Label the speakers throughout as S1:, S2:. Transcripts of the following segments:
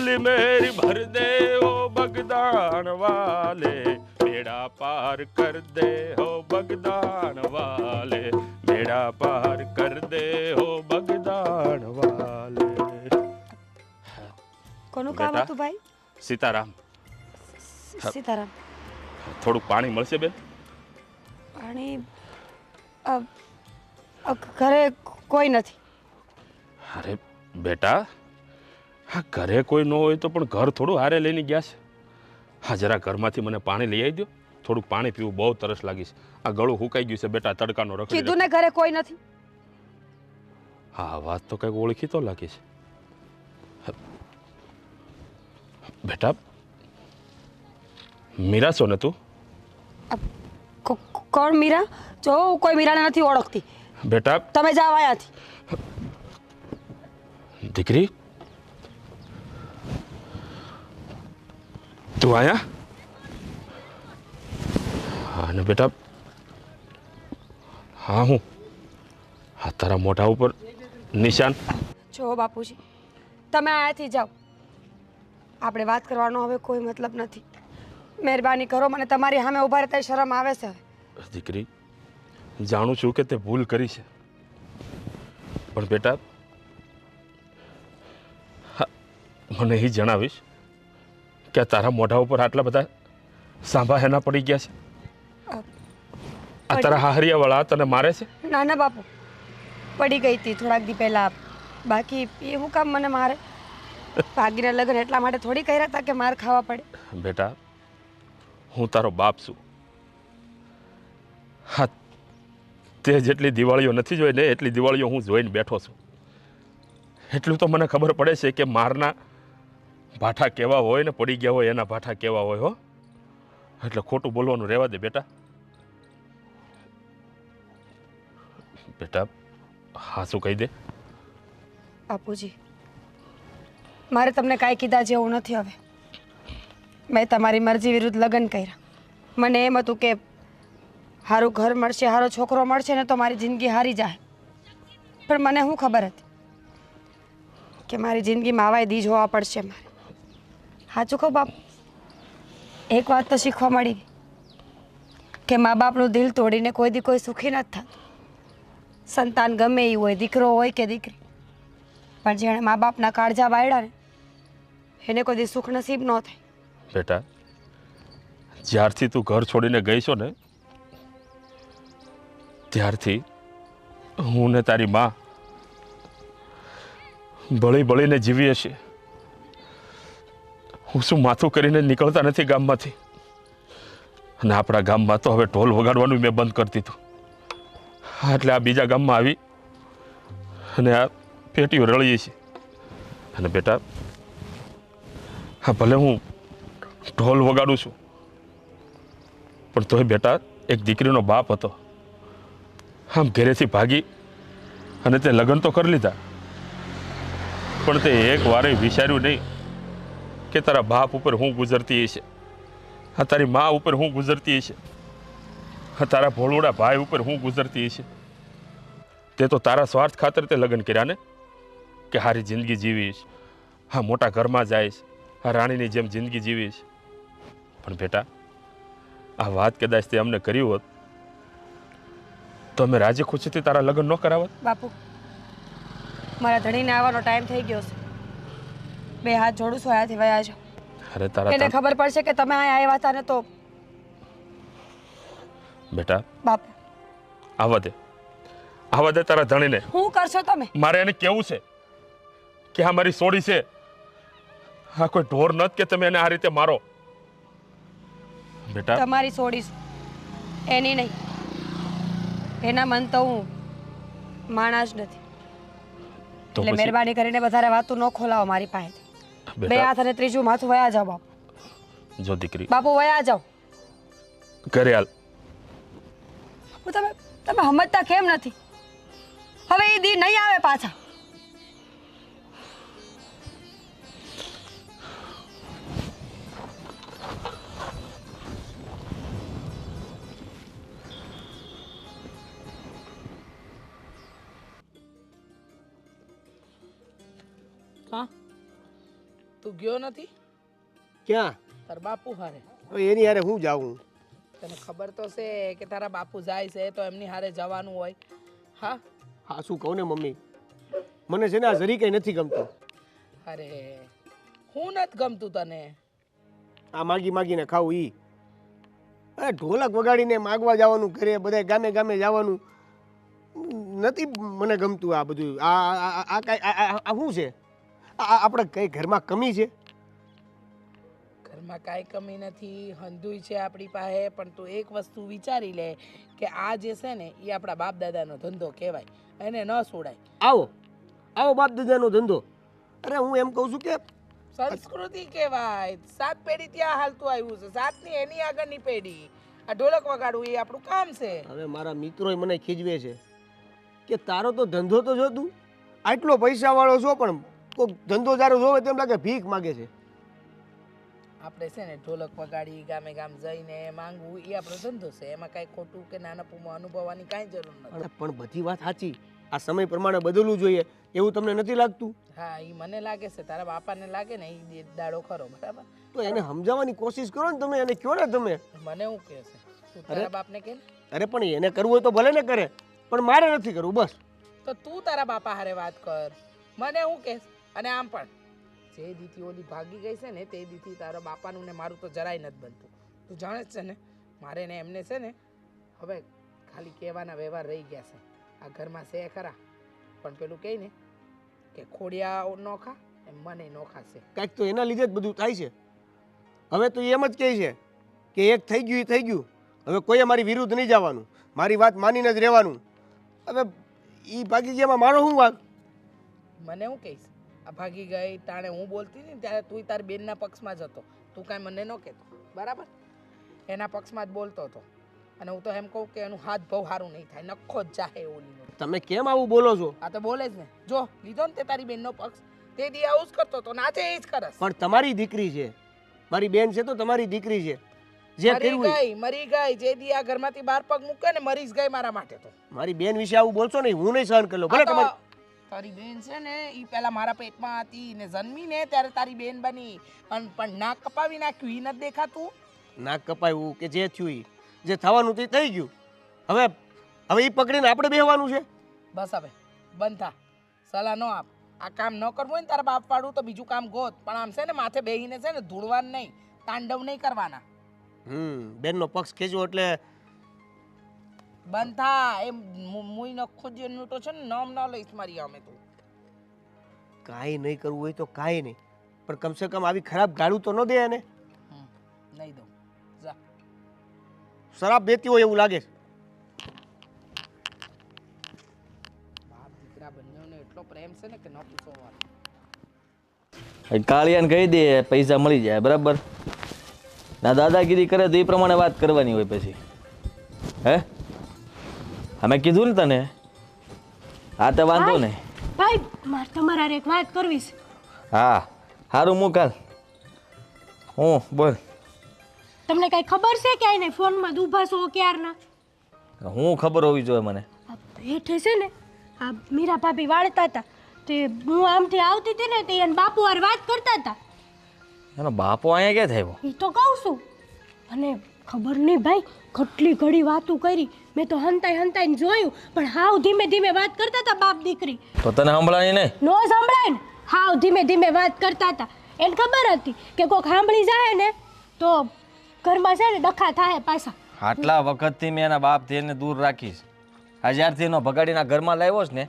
S1: झोली मेरी भर दे ओ बगदान वाले, बेड़ा पार कर दे हो बगदान वाले, बेड़ा पार कर दे हो बगदान वाले।
S2: કોનું કામ હતું ભાઈ?
S1: સીતારામ.
S2: સીતારામ.
S1: થોડુંક પાણી મળશે બેન?
S2: પાણી ઘરે કોઈ નથી.
S1: અરે બેટા, હા ઘરે કોઈ ન હોય તો પણ ઘર થોડું હારે લઈને ગયા છે. હા જરા ઘરમાંથી મને પાણી લઈ આવી દો. થોડુંક પાણી પીવું, બહુ તરસ લાગી છે. આ ગળું હુકાઈ ગયું છે બેટા, તડકાનો રખડી.
S2: કીધું ને ઘરે કોઈ નથી.
S1: હા વાત તો કંઈક ઓળખી તો લાગી છે. બેટા મીરા છો ને તું?
S2: કોણ મીરા? જો હું કોઈ મીરાને નથી ઓળખતી.
S1: બેટા
S2: તમે જાઓ અહીંયાથી.
S1: દીકરી તું આયા? હા ને બેટા, હા હું હા તારા મોઢા ઉપર નિશાન.
S2: જો બાપુજી, તમે અહીંયાથી જાઓ. આપણે વાત કરવાનો હવે કોઈ મતલબ નથી. મહેરબાની કરો, મને તમારી સામે ઊભા રહેતા શરમ આવે છે.
S1: દીકરી જાણું છું કે તે ભૂલ કરી છે, પણ બેટા મને એ જણાવીશ કે તારા મોઢા ઉપર આટલા બધા સાંભા હેના પડી ગયા છે? આ તારા હાહરિયાવાળા તને મારે છે?
S2: ના ના બાપુ, પડી ગઈ હતી થોડાક દી પહેલા. બાકી એ હું કામ મને મારે? ભાગીના લગ્ન એટલા માટે થોડી કર્યા હતા કે માર ખાવા પડે.
S1: બેટા હું તારો બાપ છું. હા તે જેટલી દિવાળીઓ નથી જોઈ ને એટલી દિવાળીઓ હું જોઈને બેઠો છું. એટલું તો મને ખબર પડે છે કે મારના ભાઠા કેવા હોય ને પડી ગયા હોય એના ભાઠા કેવા હોય. હો એટલે ખોટું બોલવાનું રહેવા દે બેટા. બેટા હા શું કહી દે.
S2: બાપુજી, મારે તમને કાંઈ કીધા જેવું નથી. હવે મેં તમારી મરજી વિરુદ્ધ લગ્ન કર્યા. મને એમ હતું કે સારું ઘર મળશે, સારો છોકરો મળશે ને તો મારી જિંદગી હારી જાય. પણ મને શું ખબર હતી કે મારી જિંદગીમાં આવાય દી જોવા પડશે મારે. સાચું કહું બાપ, એક વાત તો શીખવા મળી કે મા બાપનું દિલ તોડીને કોઈ દી કોઈ સુખી નથી થતું. સંતાન ગમે એ હોય, દીકરો હોય કે દીકરી, પણ જેણે મા બાપના કાળજા બાળ્યા ને એને કોઈ દી સુખ નસીબ ન થાય.
S1: બેટા જ્યારથી તું ઘર છોડીને ગઈ છો ને ત્યારથી હું ને તારી માં બળી બળીને જીવીએ છીએ. હું શું માથું કરીને નીકળતા નથી ગામમાંથી. અને આપણા ગામમાં તો હવે ઢોલ વગાડવાનું મેં બંધ કરી દીધું. એટલે આ બીજા ગામમાં આવી અને આ પેટીઓ રળીએ છીએ. અને બેટા હા ભલે હું ઢોલ વગાડું છું, પણ તોય બેટા એક દીકરીનો બાપ હતો. આમ ઘરેથી ભાગી અને તે લગ્ન તો કરી લીધા, પણ તે એક વારે વિચાર્યું નહીં કે તારા બાપ ઉપર હું ગુજરતી હશે, હા તારી મા ઉપર હું ગુજરતી હશે, હા તારા ભોળુડા ભાઈ ઉપર હું ગુજરતી હશે. તે તો તારા સ્વાર્થ ખાતર તે લગ્ન કર્યા ને કે હારી જિંદગી જીવીશ, હા મોટા ઘરમાં જઈશ, હા રાણીની જેમ જિંદગી જીવીશ. પણ બેટા આ વાત કદાચ તે અમને કર્યું હોત તો અમે રાજી ખુશીથી તારા લગ્ન ન કરાવત.
S2: બાપુ, મારા ધણીને આવવાનો ટાઈમ થઈ ગયો છે. બે હાથ જોડું છું, અહીંયાથી વયા જાઓ.
S1: અરે તારા
S2: એને ખબર પડશે કે તમે અહીંયા આવ્યા હતા ને તો.
S1: બેટા
S2: બાપુ
S1: આવા દે તારા ધણીને.
S2: શું કરશો તમે?
S1: મારે એને કેવું છે કે આ મારી સોડી છે, હા કોઈ ઢોર નત કે તમે એને આ રીતે મારો. બેટા
S2: તમારી છોડીશ, એની નહીં. એના મન તો હું માણસ નથી. એટલે મહેરબાની કરીને વધારે વાતું ન ખોલાવો મારી પાસે. બે હાથ અને ત્રીજું માથું વયા જાઓ બાપુ.
S1: જો દીકરી
S2: બાપુ વયા જાઓ
S1: ઘરે હાલ.
S2: તમે સમજતા કેમ નથી? હવે એ દી નહીં આવે પાછા.
S3: તું ગયો નથી
S4: ક્યાં?
S3: તાર બાપુ હારે?
S4: હવે એની હારે હું જાઉં?
S3: તને ખબર તો છે કે તારા બાપુ જાય છે તો એમની હારે જવાનું હોય. હા
S4: હા શું કહું ને મમ્મી, મને છે ને આ જરી કંઈ નથી ગમતું.
S3: અરે હું નથી ગમતું તને?
S4: આ માગી માગીને ખાવું ઈ. અરે ઢોલક વગાડીને માગવા જવાનું, ઘરે બધા ગામે ગામે જવાનું નથી મને ગમતું. આ બધું આ શું છે? આપણે કઈ ઘરમાં કમી છે?
S3: ઘરમાં કાંઈ કમી નથી, હંધુય છે આપણી પાસે. પણ તું એક વસ્તુ વિચારી લે કે આ જે છે ને એ આપણા બાપ દાદાનો ધંધો કહેવાય, એને ન છોડાય.
S4: આવો આવો બાપ દાદાનો ધંધો. અરે હું એમ કહું છું કે
S3: સંસ્કૃતિ કહેવાય. 7 પેઢી ત્યાં હાલતું આવ્યું છે, 7ની એની આગળની પેઢી. આ ઢોલક વગાડવું એ આપણું કામ છે.
S4: હવે મારા મિત્રોય મને ખીજવે છે કે તારો તો ધંધો તો જો તું આટલો પૈસાવાળો છો પણ કોઈક ધંધો તારો જોવે તેમ લાગે ભીખ માગે છે.
S3: આપણે છે ને ઢોલક વગાડી ગામે ગામ જઈને માંગવું એ આપણો ધંધો છે. એમાં કાંઈ ખોટું કે નાનાપુમાં અનુભવવાની કાંઈ જરૂર નથી.
S4: પણ બધી વાત સાચી, આ સમય પ્રમાણે બદલવું જોઈએ એવું તમને નથી લાગતું?
S3: હા એ મને લાગે છે, તારા બાપાને લાગે ને એ દાડો ખરો, બરાબર?
S4: તો એને સમજાવવાની કોશિશ કરો ને તમે, એને કહો ને તમે.
S3: મને એવું કહે છે તું તારા બાપને કે.
S4: અરે પણ એને કરવું હોય તો ભલે ને કરે, પણ મારે નથી કરવું બસ.
S3: તો તું તારા બાપા હારે વાત કર, મને હું કહેશ. અને આમ પણ જે દીથી ઓલી ભાગી ગઈ છે ને તે દીથી તારા બાપાનું ને મારું તો જરાય નથી બનતું. તું જાણે જ છે ને મારે ને એમને છે ને હવે ખાલી કહેવાના વ્યવહાર રહી ગયા છે. આ ઘરમાં છે ખરા, પણ પેલું કહે ને કે ખોડિયા નોખા એમ મને નોખા છે.
S4: કાંઈક તો એના લીધે જ બધું થાય છે. હવે તો એમ જ કહે છે કે એક થઈ ગયું એ થઈ ગયું, હવે કોઈએ મારી વિરુદ્ધ નહીં જવાનું, મારી વાત માનીને જ રહેવાનું. હવે એ ભાગી ગયામાં મારો શું વાંક?
S3: મને હું કહીશ આ ભાગી ગઈ તાણે હું બોલતી હતી ને ત્યારે તું તારી બેનના પક્ષમાં જ હતો. તું કાંઈ મને ન કહેતો, બરાબર? એના પક્ષમાં જ બોલતો હતો. અને હું તો એમ કહું કે એનું હાથ બહુ સારું નહીં થાય, નખો જ જાહે ઓલીનો.
S4: તમે કેમ આવું બોલો છો?
S3: આ તો બોલે જ ને. જો લીધો ને તે તારી બેનનો પક્ષ, તે દી આવું જ કરતો હતો, નાચે એ જ કરસ.
S4: પણ તમારી દીકરી છે, મારી બેન છે તો તમારી દીકરી છે. જે
S3: મરી ગઈ જે દી આ ઘરમાંથી બહાર પગ મૂકે ને મરી જ ગઈ મારા માટે. તો
S4: મારી બેન વિશે આવું બોલશો નહીં, હું નહીં સહન કરી લઉં. ભલે તમારી
S3: તારી બેન છે ને એ પેલા મારા પેટમાં હતી ને જન્મી ને ત્યારે તારી બેન બની, પણ નાક કપાવી નાખ્યું એ નથી દેખાતું?
S4: નાક કપાયું કે જે થયું ઈ, જે થવાનું તે થઈ ગયું. હવે હવે એ પકડીને આપણે બેહવાનું છે?
S3: બસ હવે બંધ થા, સલાહ ન આપ. આ કામ ન કરવું હોય ને તારા બાપ વાળું તો બીજું કામ ગોત, પણ આમ છે ને માથે બેહીને છે ને ધૂળવાનું નહીં, તાંડવ નહીં કરવાના.
S4: બેનનો પક્ષ ખેંચવો એટલે
S3: બંધ થા. એ મુઈ નખો જેનું તો છે ને નામ ન લઈશ મારી અમે તો.
S4: કાંઈ નહીં કરવું હોય તો કાંઈ નહીં, પણ કમસે કમ આવી ખરાબ ગાળું તો ન દે એને.
S3: નહીં દઉં. જા.
S4: શરાબ દેતી હોય એવું લાગે છે.
S3: બાપ દીકરા બંનેને એટલો પ્રેમ છે ને કે ન પૂછો વાત.
S5: કાળિયાને કહી દે પૈસા મળી જાય, બરાબર? ના દાદાગીરી કરે તો એ પ્રમાણે વાત કરવાની હોય પછી. હે અમે કીધું ને તને. હા તો વાંધો નહીં.
S6: ભાઈ મારે તમારા એક વાત કરવી છે.
S5: હા સારું મુકાલ. હું બોલ.
S6: તમને કઈ ખબર છે કે આને ફોનમાં ઊભા છો ક્યારના?
S5: હું ખબર હોવી જોઈએ મને.
S6: આ હેઠે છે ને આ મીરા ભાભી વાળતા હતા, તે હું આમથી આવતી હતી ને તે એને બાપુ હારે વાત કરતા હતા.
S5: એનો બાપો અહીંયા ક્યાં થયો?
S6: એ તો કહું છું. અને ખબર નહીં ભાઈ કેટલી ઘડી વાતું કરી, મેં તો હંતાઈ હંતાઈને જોયું, પણ હાવ ધીમે ધીમે વાત કરતા હતા બાપ દીકરી.
S5: તો તને સંભળાય નહીં?
S6: નો સંભળાય ને, હાવ ધીમે ધીમે વાત કરતા હતા. એને ખબર હતી કે કોઈક સાંભળી જાય ને તો ઘરમાં છે ને ડખા થાય પાછા.
S5: આટલા વખતથી મેં એના બાપથી એને દૂર રાખીશ. આ જ્યારથી એનો ભગાડીના ઘરમાં લાવ્યો છે ને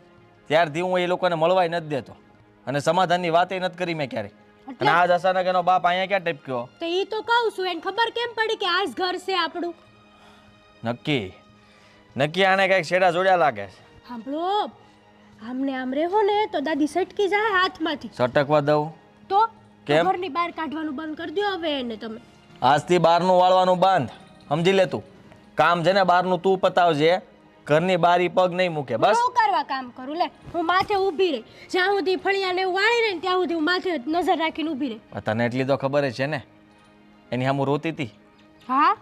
S5: ત્યારથી હું એ લોકોને મળવાય નથી દેતો, અને સમાધાનની વાતે નથી કરી મેં ક્યારેય. અને આજ અચાનક એનો બાપ અહીંયા ક્યાં ટપક્યો?
S6: તો ઈ તો કહું છું, એને ખબર કેમ પડી કે આજ ઘર છે આપણું?
S5: નક્કી આને કઈક છેડા જોડ્યા લાગે છે.
S6: સાંભળો, આમને આમ રહેવો ને તો દાદી સટકી જાય હાથમાંથી.
S5: સટકવા દઉં
S6: તો
S5: કેમ?
S6: ઘરની બહાર કાઢવાનું બંધ કરી દો હવે એને તમે.
S5: આજથી બહારનું વાળવાનું બંધ, સમજી લે તું. કામ છે ને બહારનું તું પતાવજે, ઘરની બારી પગ નહીં મૂકે બસ.
S6: હું કરવા કામ કરું લે, હું માથે ઊભી રહી. જ્યાં સુધી ફળિયાને એવું વાળી રહી ત્યાં સુધી હું માથે નજર રાખીને ઊભી રહી.
S5: તને એટલી તો ખબર જ છે ને એની સામું રોતી હતી.
S6: હા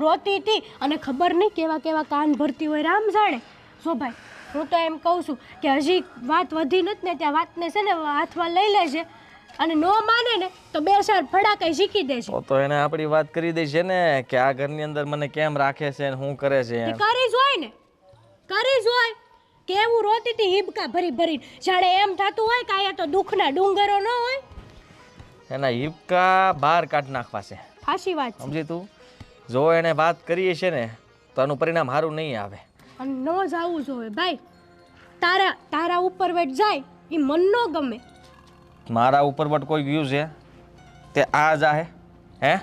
S6: રોતી હતી, અને ખબર નહીં કેવા કેવા કાન ભરતી હોય રામ જાણે. જો ભાઈ હું તો એમ કહું છું કે હજી વાત વધી નથી ને ત્યાં વાતને છે ને હાથમાં લઈ લેજે, અને નો માને ને તો બે ચાર ફડાકાઈ શીખી દેશે.
S5: તો એને આપણી વાત કરી દઈ છે ને કે આ ઘરની અંદર મને કેમ રાખે છે ને શું કરે છે
S6: તે
S5: એમ.
S6: કરી જોય ને, કરી જોય. કેવું રોતી હતી હિબકા ભરી ભરીને, જાણે એમ થતું હોય કે અહીંયા તો દુઃખના ડુંગરો ન હોય.
S5: એના હિપકા બહાર કાઢ નાખવા છે,
S6: સાચી વાત છે.
S5: સમજી તું? જો એને વાત કરીએ છે ને તો આનું પરિણામ સારું નહીં આવે.
S6: અને ન જાવું જોઈએ ભાઈ. તારા ઉપર વેટ જાય એ મન ન ગમે.
S5: મારા ઉપર બટ કોઈ ગયું છે તે આ જાહે હે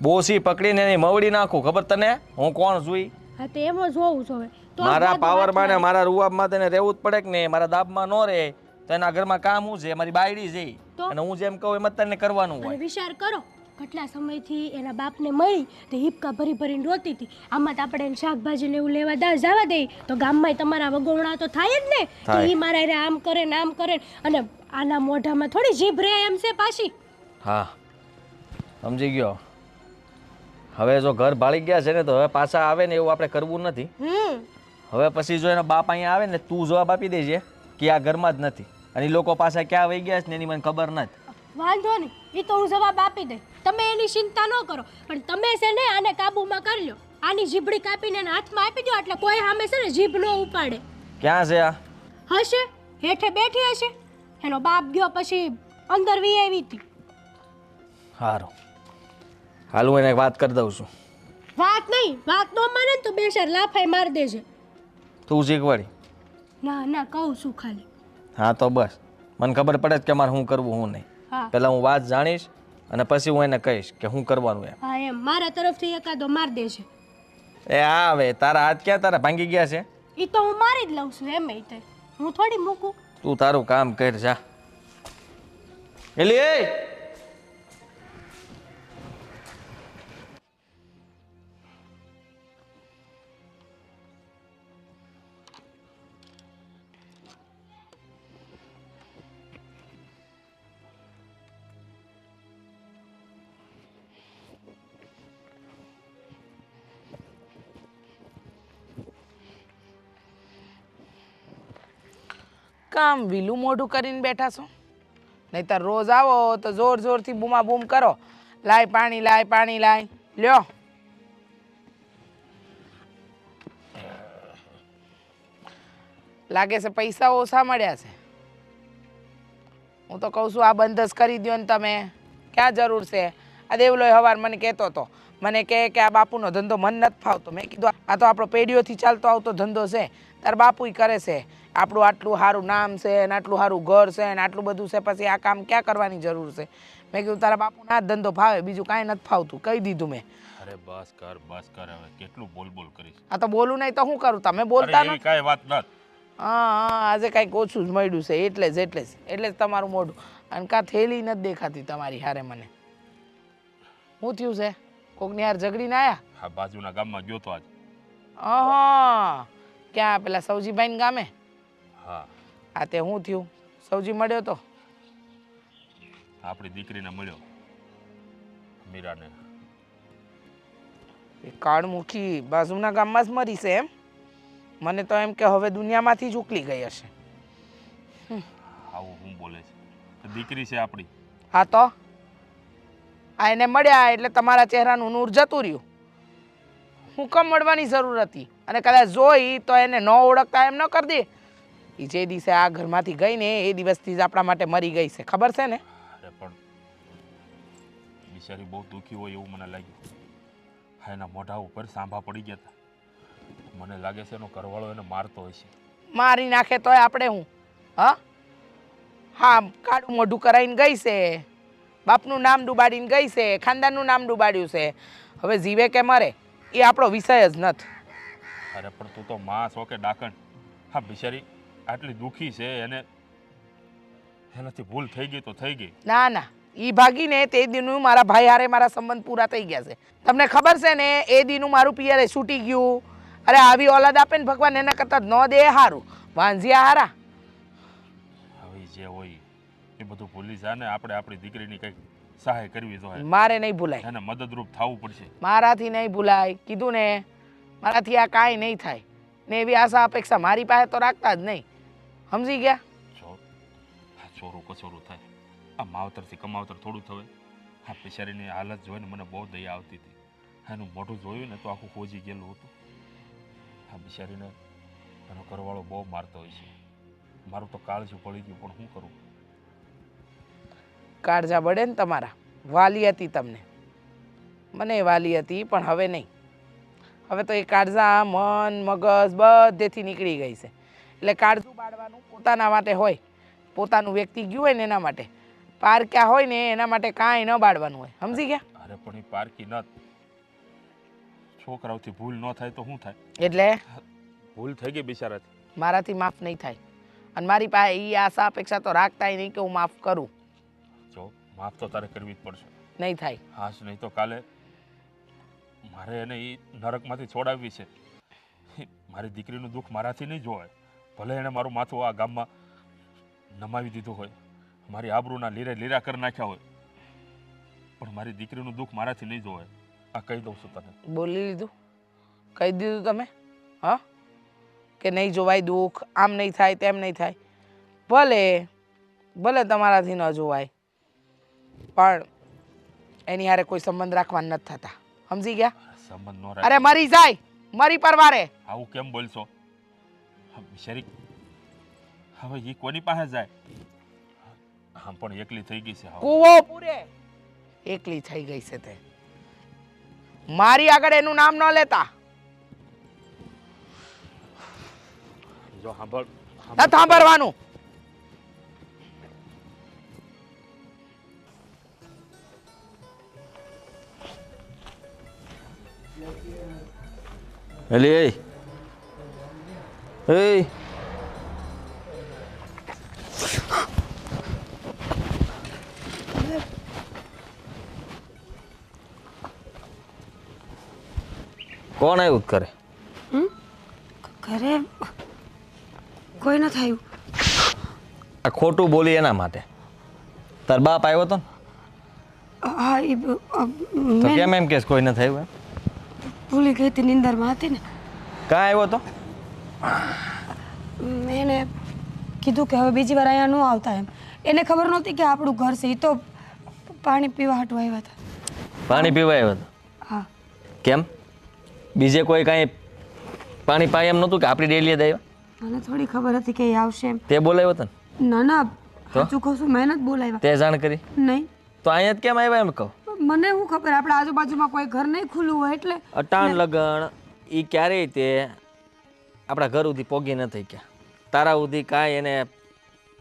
S5: બોસી પકડીને એની મવડી નાખું, ખબર તને હું કોણ છું ઈ?
S6: હા તો એમ જ હોવું જોઈએ. તો જ
S5: મારા
S6: બધું
S5: પાવરમાં ને
S6: વાત
S5: મારા રૂઆબમાં તેને રહેવું જ પડે કે નહીં? મારા દાબમાં ન રહે તો એના ઘરમાં કામ શું છે? મારી બાયડી છે ઈ.
S6: તો?
S5: અને હું જેમ કહું એમ જ તને કરવાનું
S6: અને
S5: હોય.
S6: વિચાર કરો કેટલા સમયથી એના બાપને મળી તો હિપકા ભરી ભરીને રોતી હતી. આમાં તો આપણે એને શાકભાજી ને એવું લેવા જવા દઈએ તો ગામમાં તમારા વગોવણા તો થાય જ ને કે
S5: થાય.
S6: ઈ મારા હારે આમ કરે ને આમ કરે ને. અને આના મોઢામાં થોડી જીભ રહે એમ છે પાછી.
S5: હા સમજી ગયો. હવે જો ઘર ભાળી ગયા છે ને તો હવે પાછા આવે ને એવું આપણે કરવું નથી. હવે પછી જો એનો બાપ અહીંયા આવે ને તું જવાબ આપી દેજે કે આ ઘરમાં જ નથી અને ઈ લોકો પાછા ક્યાં વહી ગયા છે ને એની મને ખબર નથી.
S6: વાંધો નહીં, એ તો હું જવાબ આપી દઈ. તમે એની ચિંતા ન કરો, પણ તમે છે ને આને કાબૂમાં કરી લો. આની જીભડી કાપીને એના હાથમાં આપી દો એટલે કોઈ સામે છે ને જીભ ન ઉપાડે.
S5: ક્યાં છે આ?
S6: હશે હેઠે બેઠી હશે. એનો બાપ ગયો પછી અંદર વી આવી હતી.
S5: સારું હાલ હું એને એક વાત કરી દઉં છું.
S6: વાત નહીં, વાત ન માને ને તો બે ચાર લાફાઈ માર દેજે.
S5: તું શીખવાડી.
S6: ના ના કહું છું ખાલી.
S5: હા તો બસ મને ખબર પડે જ કે મારે શું કરવું શું નહીં.
S6: હા
S5: પહેલા હું વાત જાણીશ અને પછી હું એને કહીશ કે શું કરવાનું એમ.
S6: હા એમ મારા તરફથી એકાદો માર દેજે.
S5: એ હા હવે તારા હાથ ક્યાં તારા ભાંગી ગયા છે?
S6: એ તો હું મારી જ લઉં છું એમ તે. હું થોડી મૂકું.
S5: તું તારું કામ કર જા. એલી એ
S3: કામ વિલું મોઢું કરીને બેઠા છો? નહીંતર રોજ આવો તો જોર જોરથી બૂમા બૂમ કરો, લાય પાણી લાય પાણી લાય. લ્યો લાગે છે પૈસા ઓછા મળ્યા છે. હું તો કહું છું આ બંધ જ કરી દો ને તમે. ક્યાં જરૂર છે? આ દેવલોય હવાર મને કહેતો હતો, મને કહે કે આ બાપુનો ધંધો મન નથી ફાવતો. મેં કીધું આ તો આપણો પેઢીઓથી ચાલતો આવતો ધંધો છે, તાર બાપુય કરે છે. આપણું આટલું સારું નામ છે ને આટલું સારું ઘર છે ને આટલું બધું છે, પછી આ કામ ક્યાં કરવાની જરૂર છે? મેં કીધું તારા બાપુને આ ધંધો ફાવે, બીજું કાંઈ નથી ફાવતું. કહી દીધું મેં.
S1: અરે બસ કર હવે કેટલું બોલ બોલ કરીશ.
S3: આ તો બોલું નહીં તો શું કરું? તમે બોલતા
S1: અરે એવી
S3: નથી.
S1: કાંઈ વાત નથી.
S3: હા આજે કાંઈક ઓછું જ મળ્યું છે એટલે જ તમારું મોઢું. અને કાં થેલી નથી દેખાતી તમારી હારે મને. શું થયું છે? કોકની હાર ઝઘડીને આયા?
S1: હા બાજુના ગામમાં ગયો તો આજ.
S3: હા ક્યાં પેલા સૌજીભાઈ ગામે?
S1: હા
S3: આ તે શું થયું? સૌજી મળ્યો તો?
S1: આપણી દીકરીને મળ્યો મીરાને.
S3: એ કાળમુખી બાજુના ગામમાં જ મરી છે એમ? મને તો એમ કે હવે દુનિયામાંથી જ ઉકલી ગઈ હશે.
S1: આવું હું બોલે છે? દીકરી છે આપણી.
S3: હા તો આ એને મળ્યા એટલે તમારા ચહેરાનું નૂર જતું રહ્યું. હું કેમ મળવાની જરૂર હતી? અને કદાચ જોઈ તો એને ન ઓળખતા એમ ન કરી દે. એ જે દિવસે આ ઘરમાંથી ગઈ ને એ દિવસથી જ આપણા માટે મરી ગઈ છે, ખબર છે ને?
S1: અરે પણ બિચારી બહુ દુઃખી હોય એવું મને લાગ્યું. હા એના મોઢા ઉપર સાંભા પડી ગયા હતા. મને લાગે છે એનો ઘરવાળો એને મારતો હશે.
S3: મારી નાખે તોય આપણે હું હા કાળું મોઢું કરાવીને ગઈ છે, બાપનું નામ ડૂબાડીને ગઈ છે, ખાનદાનનું નામ ડૂબાડ્યું છે. હવે જીવે કે મરે એ આપણો વિષય જ નથી.
S1: અરે પણ તું તો માં છો કે ડાકણ? હા બિચારી આટલી દુઃખી છે, એનાથી ભૂલ થઈ ગઈ તો થઈ ગઈ.
S3: ના ના એ ભાગીને તે દીનું મારા ભાઈ હારે મારા સંબંધ પૂરા થઈ ગયા છે. તમને ખબર છે ને એ દીનું મારું પિયરે છૂટી ગયું. અરે આવી ઓલાદ આપે ને ભગવાન એના કરતાં ન દે સારું. વાંઝિયા હારા.
S1: હવે જે હોય એ બધું ભૂલી જા ને. આપણે આપણી દીકરીની કંઈક સહાય કરવી જોઈએ.
S3: મારે નહીં ભૂલાય.
S1: એને મદદરૂપ થવું પડશે.
S3: મારાથી નહીં ભૂલાય. કીધું ને મારાથી આ કાંઈ નહીં થાય ને એવી આશા અપેક્ષા મારી પાસે તો રાખતા જ નહીં. સમજી ગયા?
S1: જો આ ચોરું કચોરું થાય આ માવતરથી કમાવતર થોડું થવે. આ બિચારીની હાલત જોઈને મને બહુ દયા આવતી હતી. એનું મોઢું જોયું ને તો આખું ખોજી ગયેલું હતું. આ બિચારીને એનો ઘરવાળો બહુ મારતો હોય છે. મારું તો કાળજું પડી ગયું, પણ શું કરું?
S3: કાળજા બળે ને તમારા. વાલી હતી તમને, મને વાલી હતી, પણ હવે નહીં. હવે તો એ કાળજા મન મગજ બધેથી નીકળી ગઈ છે. એટલે કાળજું બાળવાનું પોતાના માટે હોય, પોતાનું વ્યક્તિ ગયું હોય ને એના માટે. પારક્યા હોય ને એના માટે કાંઈ ન બાળવાનું હોય, સમજી ગયા?
S1: અરે પણ એ પારકી ન છોકરાઓથી ભૂલ ન થાય તો શું થાય?
S3: એટલે
S1: ભૂલ થઈ ગઈ બિચારાથી.
S3: મારાથી માફ નહીં થાય. અને મારી પાસે એ આશા અપેક્ષા તો રાખતાય નહીં કે હું માફ કરું.
S1: જો માફ તો તારે કરવી જ પડશે.
S3: નહીં થાય.
S1: હાશ, નહીં તો કાલે મારે એને એ નરકમાંથી છોડાવવી છે. મારી દીકરીનું દુઃખ મારાથી નહીં જોવાય. ભલે એણે મારું માથું આ ગામમાં નમાવી દીધું હોય, મારી આબરૂના લીરા કરી નાખ્યા હોય, પણ મારી દીકરીનું દુઃખ મારાથી નહીં જોવાય. આ કહી દઉં છું તને.
S3: બોલી લીધું, કહી દીધું તમે. હા, કે નહીં જોવાય દુઃખ, આમ નહીં થાય તેમ નહીં થાય. ભલે ભલે તમારાથી ન જોવાય, પણ એની હારે કોઈ સંબંધ રાખવાના નથી થતા, સમજી ગયા?
S1: સંબંધ નો
S3: અરે મરી જાય, મરી પરવારે.
S1: આવું કેમ બોલશો? બિચારી હવે એ કોની પાસે જાય? આમ પણ એકલી થઈ ગઈ છે.
S3: કૂવો પૂરે એકલી થઈ ગઈ છે તે. મારી આગળ એનું નામ ન લેતા.
S1: જો સાંભળ,
S3: ન સાંભળવાનું.
S5: એલી એ કોણ આવ્યું કરે?
S2: ઘરે કોઈ ન થયું.
S5: આ ખોટું બોલી એના માટે. તાર બાપ આવ્યો તો ને?
S2: હા, એ
S5: તો કેમ એમ કેસ કોઈ ન થયું? એમ
S2: ભૂલી ગઈ હતી, નિંદરમાં હતી ને.
S5: કાં આવ્યો તો?
S2: એને કીધું કે હવે બીજી વાર અહીંયા ન આવતા એમ. એને ખબર નહોતી કે આપણું ઘર છે. એ તો પાણી પીવા હાટું આવ્યા હતા.
S5: પાણી પીવા આવ્યો તો?
S2: હા.
S5: કેમ? બીજે કોઈ કાંઈ પાણી પાય એમ નહોતું કે આપણી ડેલીએ જ આવ્યા?
S2: મને થોડી ખબર હતી કે એ આવશે એમ.
S5: તે બોલાવ્યો તને?
S2: ના ના, સાચું કહું છું, મહેનત બોલાવ્યા.
S5: તે જાણ કરી?
S2: નહીં.
S5: તો અહીંયા જ કેમ આવ્યા એમ કહું?
S2: મને શું ખબર, આપણા આજુબાજુમાં કોઈ ઘર નહીં ખુલ્લું હોય એટલે.
S5: અટાણ લગણ એ ક્યારેય તે આપણા ઘર સુધી પોગી નથી ગયા. તારા સુધી કાંઈ એને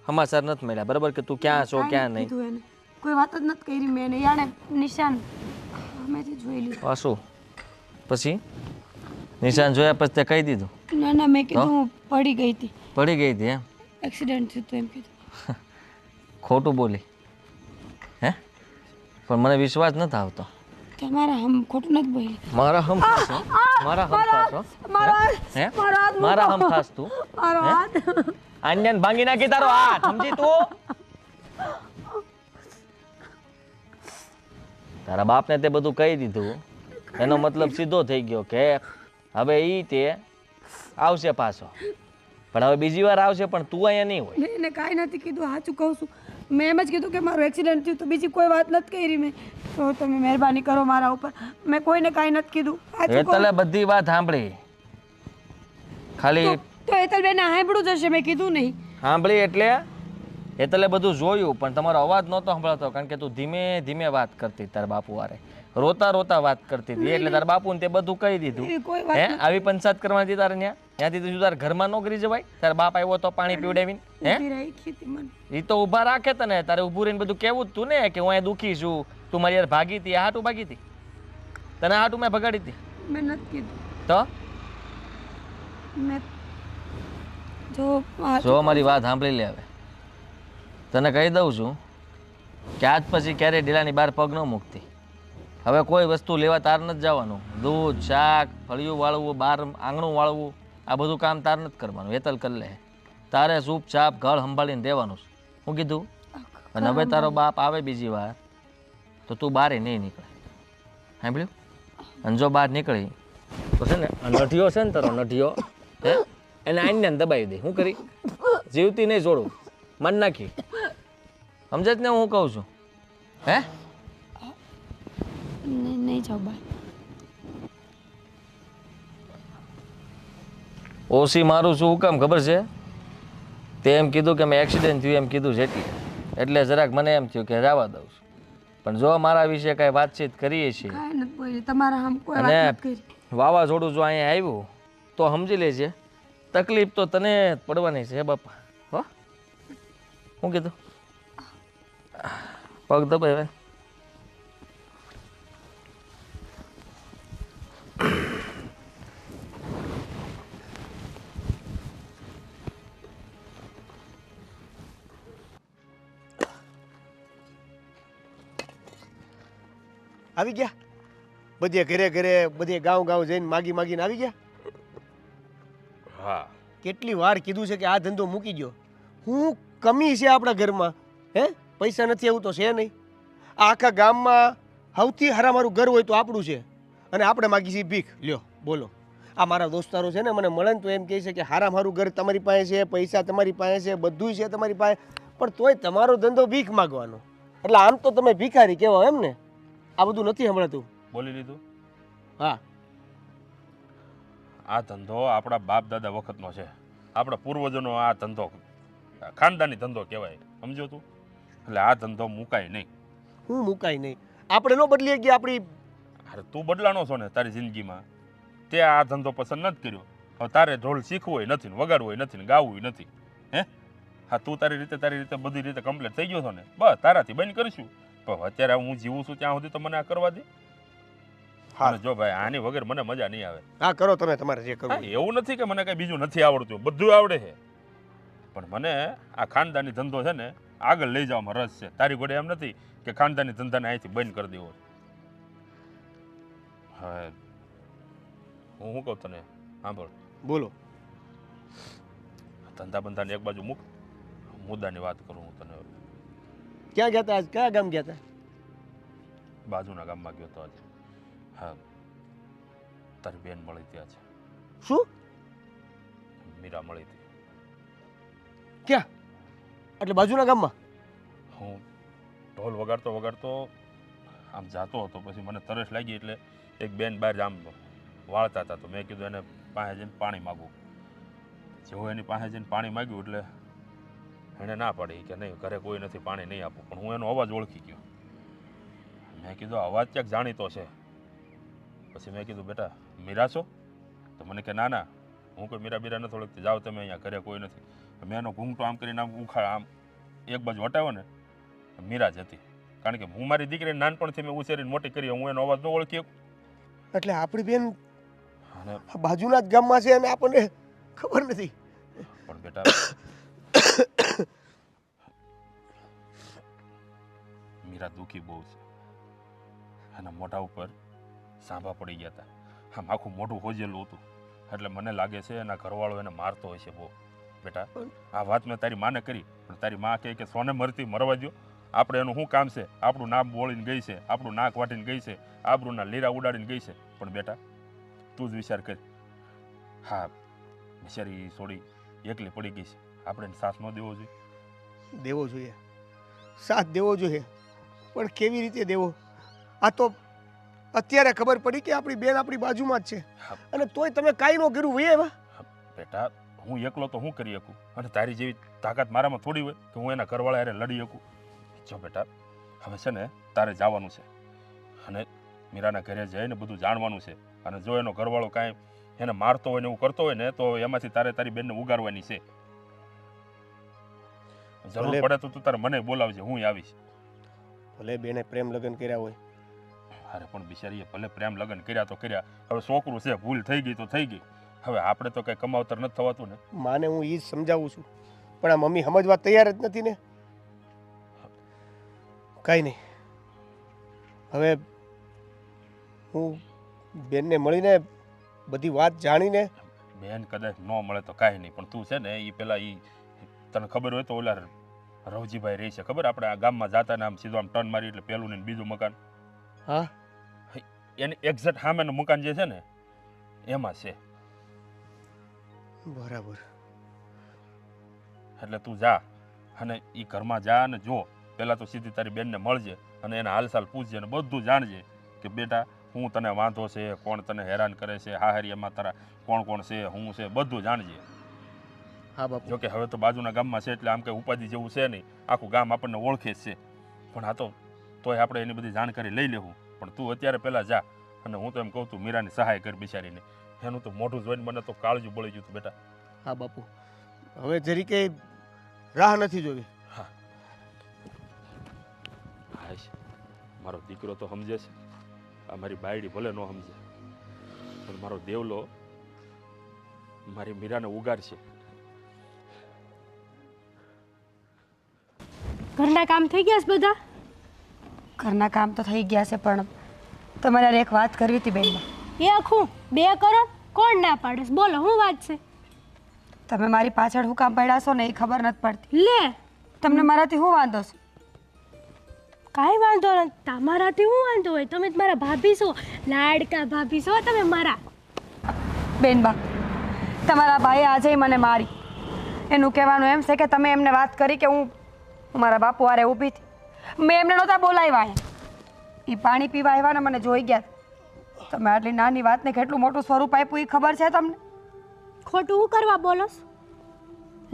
S5: સમાચાર નથી મળ્યા, બરાબર? કે તું ક્યાં છો ક્યાં નહીં.
S2: કીધું એને કોઈ વાત જ નથી કરી મેં. યાણે નિશાન અમેથી જોઈ લીધું.
S5: શું પછી નિશાન જોયા પછી તે કહી દીધું?
S2: ના ના, મેં કીધું હું પડી ગઈ હતી.
S5: પડી ગઈ હતી એમ?
S2: એક્સિડન્ટ થયું હતું એમ કીધું.
S5: ખોટું બોલી હે? પણ મને વિશ્વાસ નથી આવતો.
S2: તમારા હમ ખોટું નથી બોલી.
S5: મારા હમ ખાસ હો? મારા હમ ખાસ હો? હે? મારા હમ ખાસ તું? આન્યન ભાંગી નાખી તારો હાથ, સમજી તું? તારા બાપને તે બધું કહી દીધું, એનો મતલબ સીધો થઈ ગયો કે હવે ઈ તે આવશે પાછો, પણ હવે બીજી વાર આવશે, પણ તું અહીંયા નહીં હોય.
S2: મેં એને કાંઈ નથી કીધું, સાચું કહું છું. મેં એમ જ કીધું કે મારું એક્સિડન્ટ થયું, તો બીજી કોઈ વાત નથી કરી મેં. તો તમે મહેરબાની કરો મારા ઉપર. મેં કોઈને કાંઈ નથી કીધું.
S5: હેતલે બધી વાત સાંભળી, ખાલી
S2: તો હેતલબેને સાંભળ્યું જ હશે, મેં કીધું નહીં.
S5: સાંભળી એટલે હેતલે બધું જોયું, પણ તમારો અવાજ નહોતો સંભળાતો, કારણ કે તું ધીમે ધીમે વાત કરતી તારા બાપુ વારે, રોતા રોતા વાત કરતી હતી. એટલે તારા બાપુને તે બધું કહી દીધું. હે? આવી પંચાયત કરવાની તારે ત્યાંથી તું તારા ઘરમાં નોકરી જવાય? તારા બાપ આવ્યો તો પાણી પીવડાવીને? હે? એ તો ઊભા રાખે તને, તારે ઊભું રહીને બધું કેવું જ તું ને કે હું અહીંયા દુઃખી છું, તું મારી યાર ભાગી હતી. હાટું ભાગી હતી? તને હાટું મેં ભગાડી હતી?
S2: મેં નથી કીધું.
S5: તો
S2: મેં
S5: જો મારી વાત સાંભળી લે. હવે તને કહી દઉં છું કે આજ પછી ક્યારેય ઢીલાની બહાર પગ ન મૂકતી. હવે કોઈ વસ્તુ લેવા તાર નથી જવાનું. દૂધ, શાક, ફળિયું વાળવું, બહાર આંગણું વાળવું, આ બધું કામ તાર નથી કરવાનું. હેતલ કરી લે. તારે ચૂપચાપ ઘર સંભાળીને દેવાનું. હું કીધું? અને હવે તારો બાપ આવે બીજી વાર તો તું બહાર નહીં નીકળે, સાંભળ્યું? અને જો બહાર નીકળી તો છે ને નઠિયો છે ને તારો નઠિયો, હે, એને આઈને દબાવી દે. શું કરી? જીવતી નહીં છોડું, મન નાખી. સમજે જ ને હું કહું છું? હે
S2: નહીં જાઉં બા.
S5: ઓછી મારું શું કામ ખબર છે? તે એમ કીધું કે મેં એક્સિડન્ટ થયું એમ કીધું છે એટલે જરાક મને એમ થયું કે જવા દઉં છું. પણ જો મારા વિશે કાંઈ વાતચીત કરીએ છીએ
S2: કાંઈ નથી બોલી, તમારા આમ કોઈ વાત
S5: અને
S2: નથી કરી.
S5: વાવાઝોડું જો અહીંયા આવ્યું તો સમજી લેજે તકલીફ તો તને જ પડવાની છે બાપા. હો શું કીધું? પગ દબાય ભાઈ.
S4: આવી ગયા બધે ઘરે ઘરે બધે ગાંવ ગાંવ જઈને માગી માગીને આવી ગયા.
S1: હા
S4: કેટલી વાર કીધું છે કે આ ધંધો મૂકી દો. હું કમી છે આપણા ઘરમાં? હે પૈસા નથી એવું તો છે નહીં. આ આખા ગામમાં સૌથી હારામારું ઘર હોય તો આપણું છે અને આપણે માગી છીએ ભીખ. લ્યો બોલો. આ મારા દોસ્તારો છે ને મને મળે ને તો એમ કહે છે કે હારામારું ઘર તમારી પાસે છે, પૈસા તમારી પાસે છે, બધુંય છે તમારી પાસે, પણ તોય તમારો ધંધો ભીખ માગવાનો. એટલે આમ તો તમે ભિખારી કહેવાય એમ ને? આ બધું નથી હમણાં
S1: બોલી લીધું.
S4: હા
S1: આ ધંધો આપણા બાપ દાદા વખતનો છે. આપણા પૂર્વજોનો આ ધંધો ખાનદાની ધંધો કહેવાય, સમજો તું? એટલે આ ધંધો મુકાય નહીં.
S4: હું મુકાય નહીં? આપણે ન બદલી ગયા આપણી.
S1: અરે તું બદલાનો છો ને તારી જિંદગીમાં. તે આ ધંધો પસંદ નથી કર્યો. હવે તારે ઢોલ શીખવું નથી ને વગાડવું નથી ને ગાવું નથી. હે હા તું તારી રીતે બધી રીતે કમ્પ્લીટ થઈ ગયો છો ને, બસ તારાથી બંધ કરીશું. પણ અત્યારે હું જીવું છું ત્યાં સુધી તો મને આ કરવા દે. હા જો ભાઈ આની વગર મને મજા નહીં આવે.
S4: હા કરો તમે તમારે જે કરવું.
S1: એવું નથી કે મને કઈ બીજું નથી આવડતું, બધું આવડે છે. પણ મને આ ખાનદાની ધંધો છે ને આગળ લઈ જવામાં રસ છે. તારી ઘોડે એમ નથી કે ખાનદાની ધંધાને અહીંથી બંધ કરી દેવો. હવે હું શું કહું તને સાંભળ.
S4: બોલો.
S1: ધંધા બંધાને એક બાજુ મૂક, મુદ્દાની વાત કરું હું તને.
S4: ક્યાં ગયા હતા આજ? કયા ગામ ગયા હતા?
S1: બાજુના ગામમાં ગયો તો આજે. હા તારી બેન મળી ત્યાં છે.
S4: શું?
S1: મીરા મળી હતી.
S4: ક્યાં? એટલે બાજુના ગામમાં?
S1: હું ઢોલ વગાડતો વગાડતો આમ જાતો હતો, પછી મને તરસ લાગી એટલે એક બેન બહાર આમ વાળતા હતા, તો મેં કીધું એને પાસે જઈને પાણી માગું. જેવું એની પાસે જઈને પાણી માગ્યું એટલે એણે ના પાડી કે નહીં ઘરે કોઈ નથી, પાણી નહીં આપું. પણ હું એનો અવાજ ઓળખી ગયો. મેં કીધું અવાજ ક્યાંક જાણીતો છે. પછી મેં કીધું બેટા મીરા છો? તો મને કે ના ના હું કોઈ મીરા બીરા નથી ઓળખતી, જાઓ તમે, અહીંયા ઘરે કોઈ નથી. મેં એનો ઘૂંઘટો આમ કરીને આમ આમ એક બાજુ હટાવ્યો ને, મીરા જ હતી. કારણ કે હું મારી દીકરીને નાનપણથી મેં ઉછેરીને મોટી કરી, હું એનો અવાજ ન ઓળખી શકું.
S4: એટલે આપણી બેન
S1: અને
S4: બાજુના જ ગામમાં છે અને આપણને ખબર નથી.
S1: પણ બેટા મીરા દુઃખી બહુ છે. એના મોઢા ઉપર સાંભા પડી ગયા હતા. આમ આખું મોઢું હોજેલું હતું. એટલે મને લાગે છે એના ઘરવાળો એને મારતો હોય છે બહુ. બેટા આ વાત મેં તારી માને કરી, પણ તારી માં કહે કે સોને મરતી મરવા દો. આપણે એનું શું કામ છે? આપણું નામ બોળીને ગઈ છે, આપણું નાક વાટીને ગઈ છે, આબરૂના લીરા ઉડાડીને ગઈ છે. પણ બેટા તું જ વિચાર કર. હા બિચારી છોડી એકલી પડી ગઈ છે, આપણે એને સાથ ન દેવો જોઈએ?
S4: દેવો જોઈએ, સાથ દેવો જોઈએ, પણ કેવી રીતે દેવો? આ તો અત્યારે ખબર પડી કે આપણી બેન આપણી બાજુમાં જ છે અને તોય તમે કાંઈ ન કર્યું હોય એવા?
S1: બેટા હું એકલો તો હું કરી શકું, અને તારી જેવી તાકાત મારામાં થોડી હોય કે હું એના ઘરવાળા હારે લડી શકું. જો બેટા હવે છે ને તારે જવાનું છે અને મીરાના ઘરે જઈને બધું જાણવાનું છે. અને જો એનો ઘરવાળો કાંઈ એને મારતો હોય ને એવું કરતો હોય ને તો એમાંથી તારે તારી બેનને ઉગારવાની છે. જરૂર પડે તો તું તારે મને બોલાવજે, હું આવીશ.
S4: ભલે બેને પ્રેમ લગ્ન કર્યા હોય.
S1: અરે પણ બિચારીએ ભલે પ્રેમ લગ્ન કર્યા તો કર્યા, હવે છોકરું છે, ભૂલ થઈ ગઈ તો થઈ ગઈ. હવે આપણે તો કંઈ કમાવતર નથી થવાતું ને.
S4: માને હું એ જ સમજાવું છું, પણ આ મમ્મી સમજવા તૈયાર જ નથી ને. કાંઈ નહીં, હવે હું બેનને મળીને બધી વાત જાણીને.
S1: બેન કદાચ ન મળે તો કાંઈ નહીં, પણ તું છે ને એ પેલા એ તને ખબર હોય તો ઓલા રવજીભાઈ રહી છે ખબર, આપણે આ ગામમાં જાતા ને આમ સીધું આમ ટર્ન મારી એટલે પેલું ને બીજું મકાન.
S4: હા
S1: એની એક્ઝેક્ટ સામેનું મકાન જે છે ને એમાં છે.
S4: બરાબર.
S1: એટલે તું જા અને એ ઘરમાં જા અને જો પહેલાં તો સીધી તારી બેનને મળજે અને એના હાલચાલ પૂછજે અને બધું જાણજે કે બેટા હું તને વાંધો છે, કોણ તને હેરાન કરે છે, હાહરિયામાં તારા કોણ કોણ છે, હું છે, બધું જાણજે.
S4: હા બાપુ.
S1: જોકે હવે તો બાજુના ગામમાં છે એટલે આમ કંઈ ઉપાધિ જેવું છે નહીં, આખું ગામ આપણને ઓળખે જ છે. પણ આ તોય આપણે એની બધી જાણકારી લઈ લેવું. પણ તું અત્યારે પહેલાં જા અને હું તો એમ કહું તું મીરાની સહાય કર બિચારીને. એનું તો મોઢું જોઈને મને તો કાળજું બળી ગયું હતું બેટા.
S4: હા બાપુ, હવે જરી કે રાહ નથી જોવી.
S1: હા હાશ, મારો દીકરો તો સમજે છે, આ મારી બાયડી ભલે ન સમજે, પણ મારો દેવલો મારી મીરાને ઉગાડશે.
S6: ઘરના કામ થઈ ગયા છે બધા?
S2: ઘરના કામ તો થઈ ગયા છે, પણ તમારે હારે એક વાત કરવી હતી બેનબા.
S6: એ આખું 2 કરો, કોણ ના પાડે છે? બોલો, શું વાત છે?
S2: તમે મારી પાછળ હું કામ પડ્યા છો ને એ ખબર નથી પડતી.
S6: લે,
S2: તમને મારાથી શું વાંધો છે?
S6: કાંઈ વાંધો નથી. તમારાથી શું વાંધો હોય? તમે જ મારા ભાભી છો, લાડકા ભાભી છો તમે મારા.
S2: બેનબા, તમારા ભાઈએ આજે મને મારી. એનું કહેવાનું એમ છે કે તમે એમને વાત કરી કે હું મારા બાપુ હારે ઊભી હતી. મેં એમને નહોતા બોલાવ્યા અહીંયા. એ પાણી પીવા આવ્યા ને મને જોઈ ગયા. તમે આટલી નાની વાતને કેટલું મોટું સ્વરૂપ આપ્યું એ ખબર છે તમને?
S6: ખોટું હું કરવા બોલોસ?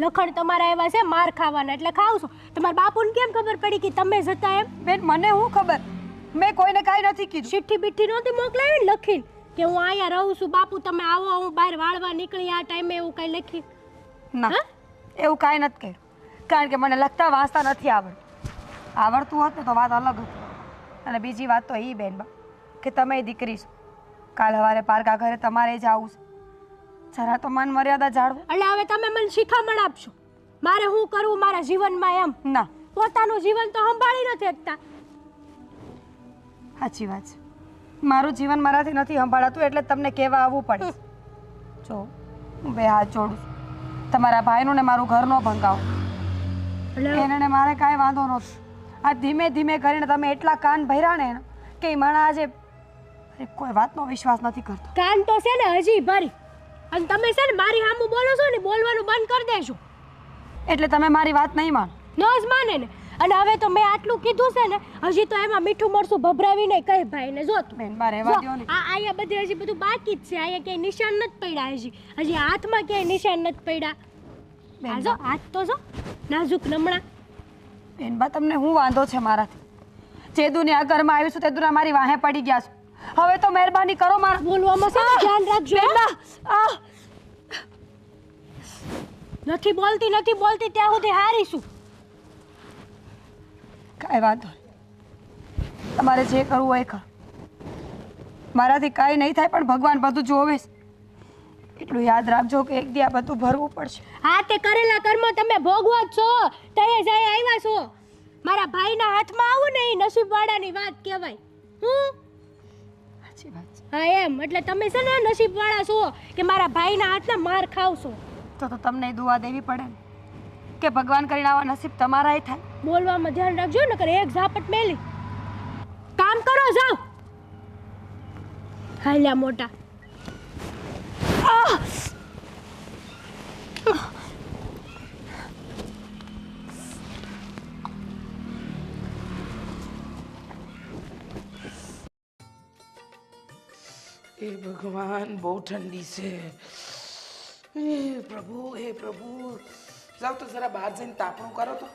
S6: લખણ તમારા એવા છે માર ખાવાના એટલે ખાવ છો. તમારા બાપુને કેમ ખબર પડી કે તમે જતા એમ?
S2: બેન, મને શું ખબર? મેં કોઈને કાંઈ નથી કીધું.
S6: ચિઠ્ઠી બીઠ્ઠી નહોતી મોકલાવી ને લખીને કે હું અહીંયા રહું છું બાપુ, તમે આવો, હું બહાર વાળવા નીકળી આ ટાઈમે, એવું કંઈ લખી?
S2: ના, એવું કાંઈ નથી કર્યું. કારણ કે મને લખતા વાંચતા નથી આવડતું. આવડતું હોત ને તો વાત અલગ હતી. અને બીજી વાત તો એ બેનબા કે તમે દીકરી છો, કાલ સવારે પારકા ઘરે તમારે જ આવું છે. જરા તો માન મર્યાદા જાળવો.
S6: એટલે હવે તમે મને શિખામણ આપશો મારે શું કરવું મારા જીવનમાં એમ?
S2: ના,
S6: પોતાનું જીવન તો સંભાળી નથી શકતા.
S2: સાચી વાત છે. મારું જીવન મારાથી નથી સંભાળાતું એટલે તમને કહેવા આવવું પડે. જો હું 2 હાથ જોડું છું, તમારા ભાઈનું ને મારું ઘર ન ભંગાવો. એને ને મારે કાંઈ વાંધો નહોતો. આ ધીમે ધીમે કરીને તમે એટલા કાન ભર્યા ને કે માણા આજે કોઈ વાતનો વિશ્વાસ નથી કરતો.
S6: કાન તો છે ને હજી ભરી, અને તમે છે ને મારી સામું બોલો છો ને બોલવાનું બંધ કરી દેજો.
S2: એટલે તમે મારી વાત નહીં માનો?
S6: ન જ માને ને. અને હવે તો મેં આટલું કીધું છે ને, હજી તો એમાં મીઠું મરસું ભભરાવીને કહી ભાઈને જો તું
S2: બેન, મારે રહેવા દ્યો ને.
S6: આ અહીંયા બધે હજી બધું બાકી જ છે. અહીંયા ક્યાંય નિશાન નથી પડ્યા, હજી હાથમાં ક્યાંય નિશાન નથી પડ્યા. આ જો હાથ તો જો નાજુક નમણા.
S2: બેનબા, તમને શું વાંધો છે મારાથી? જે દુનિયા ઘરમાં આવ્યું છું તે દુનિયા મારી વાહે પડી ગયા છો. હવે તો મહેરબાની કરો મારા
S6: બોલવામાં છે ને ધ્યાન રાખજો. નથી બોલતી ત્યાં સુધી હારીશું.
S2: કાંઈ વાંધો નહીં, તમારે જે કરવું હોય કરો. મારાથી કાંઈ નહીં થાય, પણ ભગવાન બધું જોવે છે. એટલું યાદ રાખજો કે એક દી આ બધું ભરવું પડશે.
S6: હા, તે કરેલા કર્મ તમે ભોગવો જ છો. તયે જાય આવ્યા છો. મારા ભાઈના હાથમાં આવું ને એ નસીબવાળાની વાત કહેવાય.
S2: સાચી વાત છે.
S6: હા એમ, એટલે તમે છે ને નસીબવાળા છો કે મારા ભાઈના હાથના માર ખાવશો.
S2: તો તમને દુઆ દેવી પડે ને કે ભગવાન કરીને આવા નસીબ તમારાય થાય.
S6: બોલવામાં ધ્યાન રાખજો ને, કરે એક ઝાપટ મેલી. કામ કરો, જાઓ. હાલ્યા મોટા.
S3: એ ભગવાન, બહુ ઠંડી છે. હે પ્રભુ, જાઓ તો જરા બહાર જઈને તાપણું કરો તો.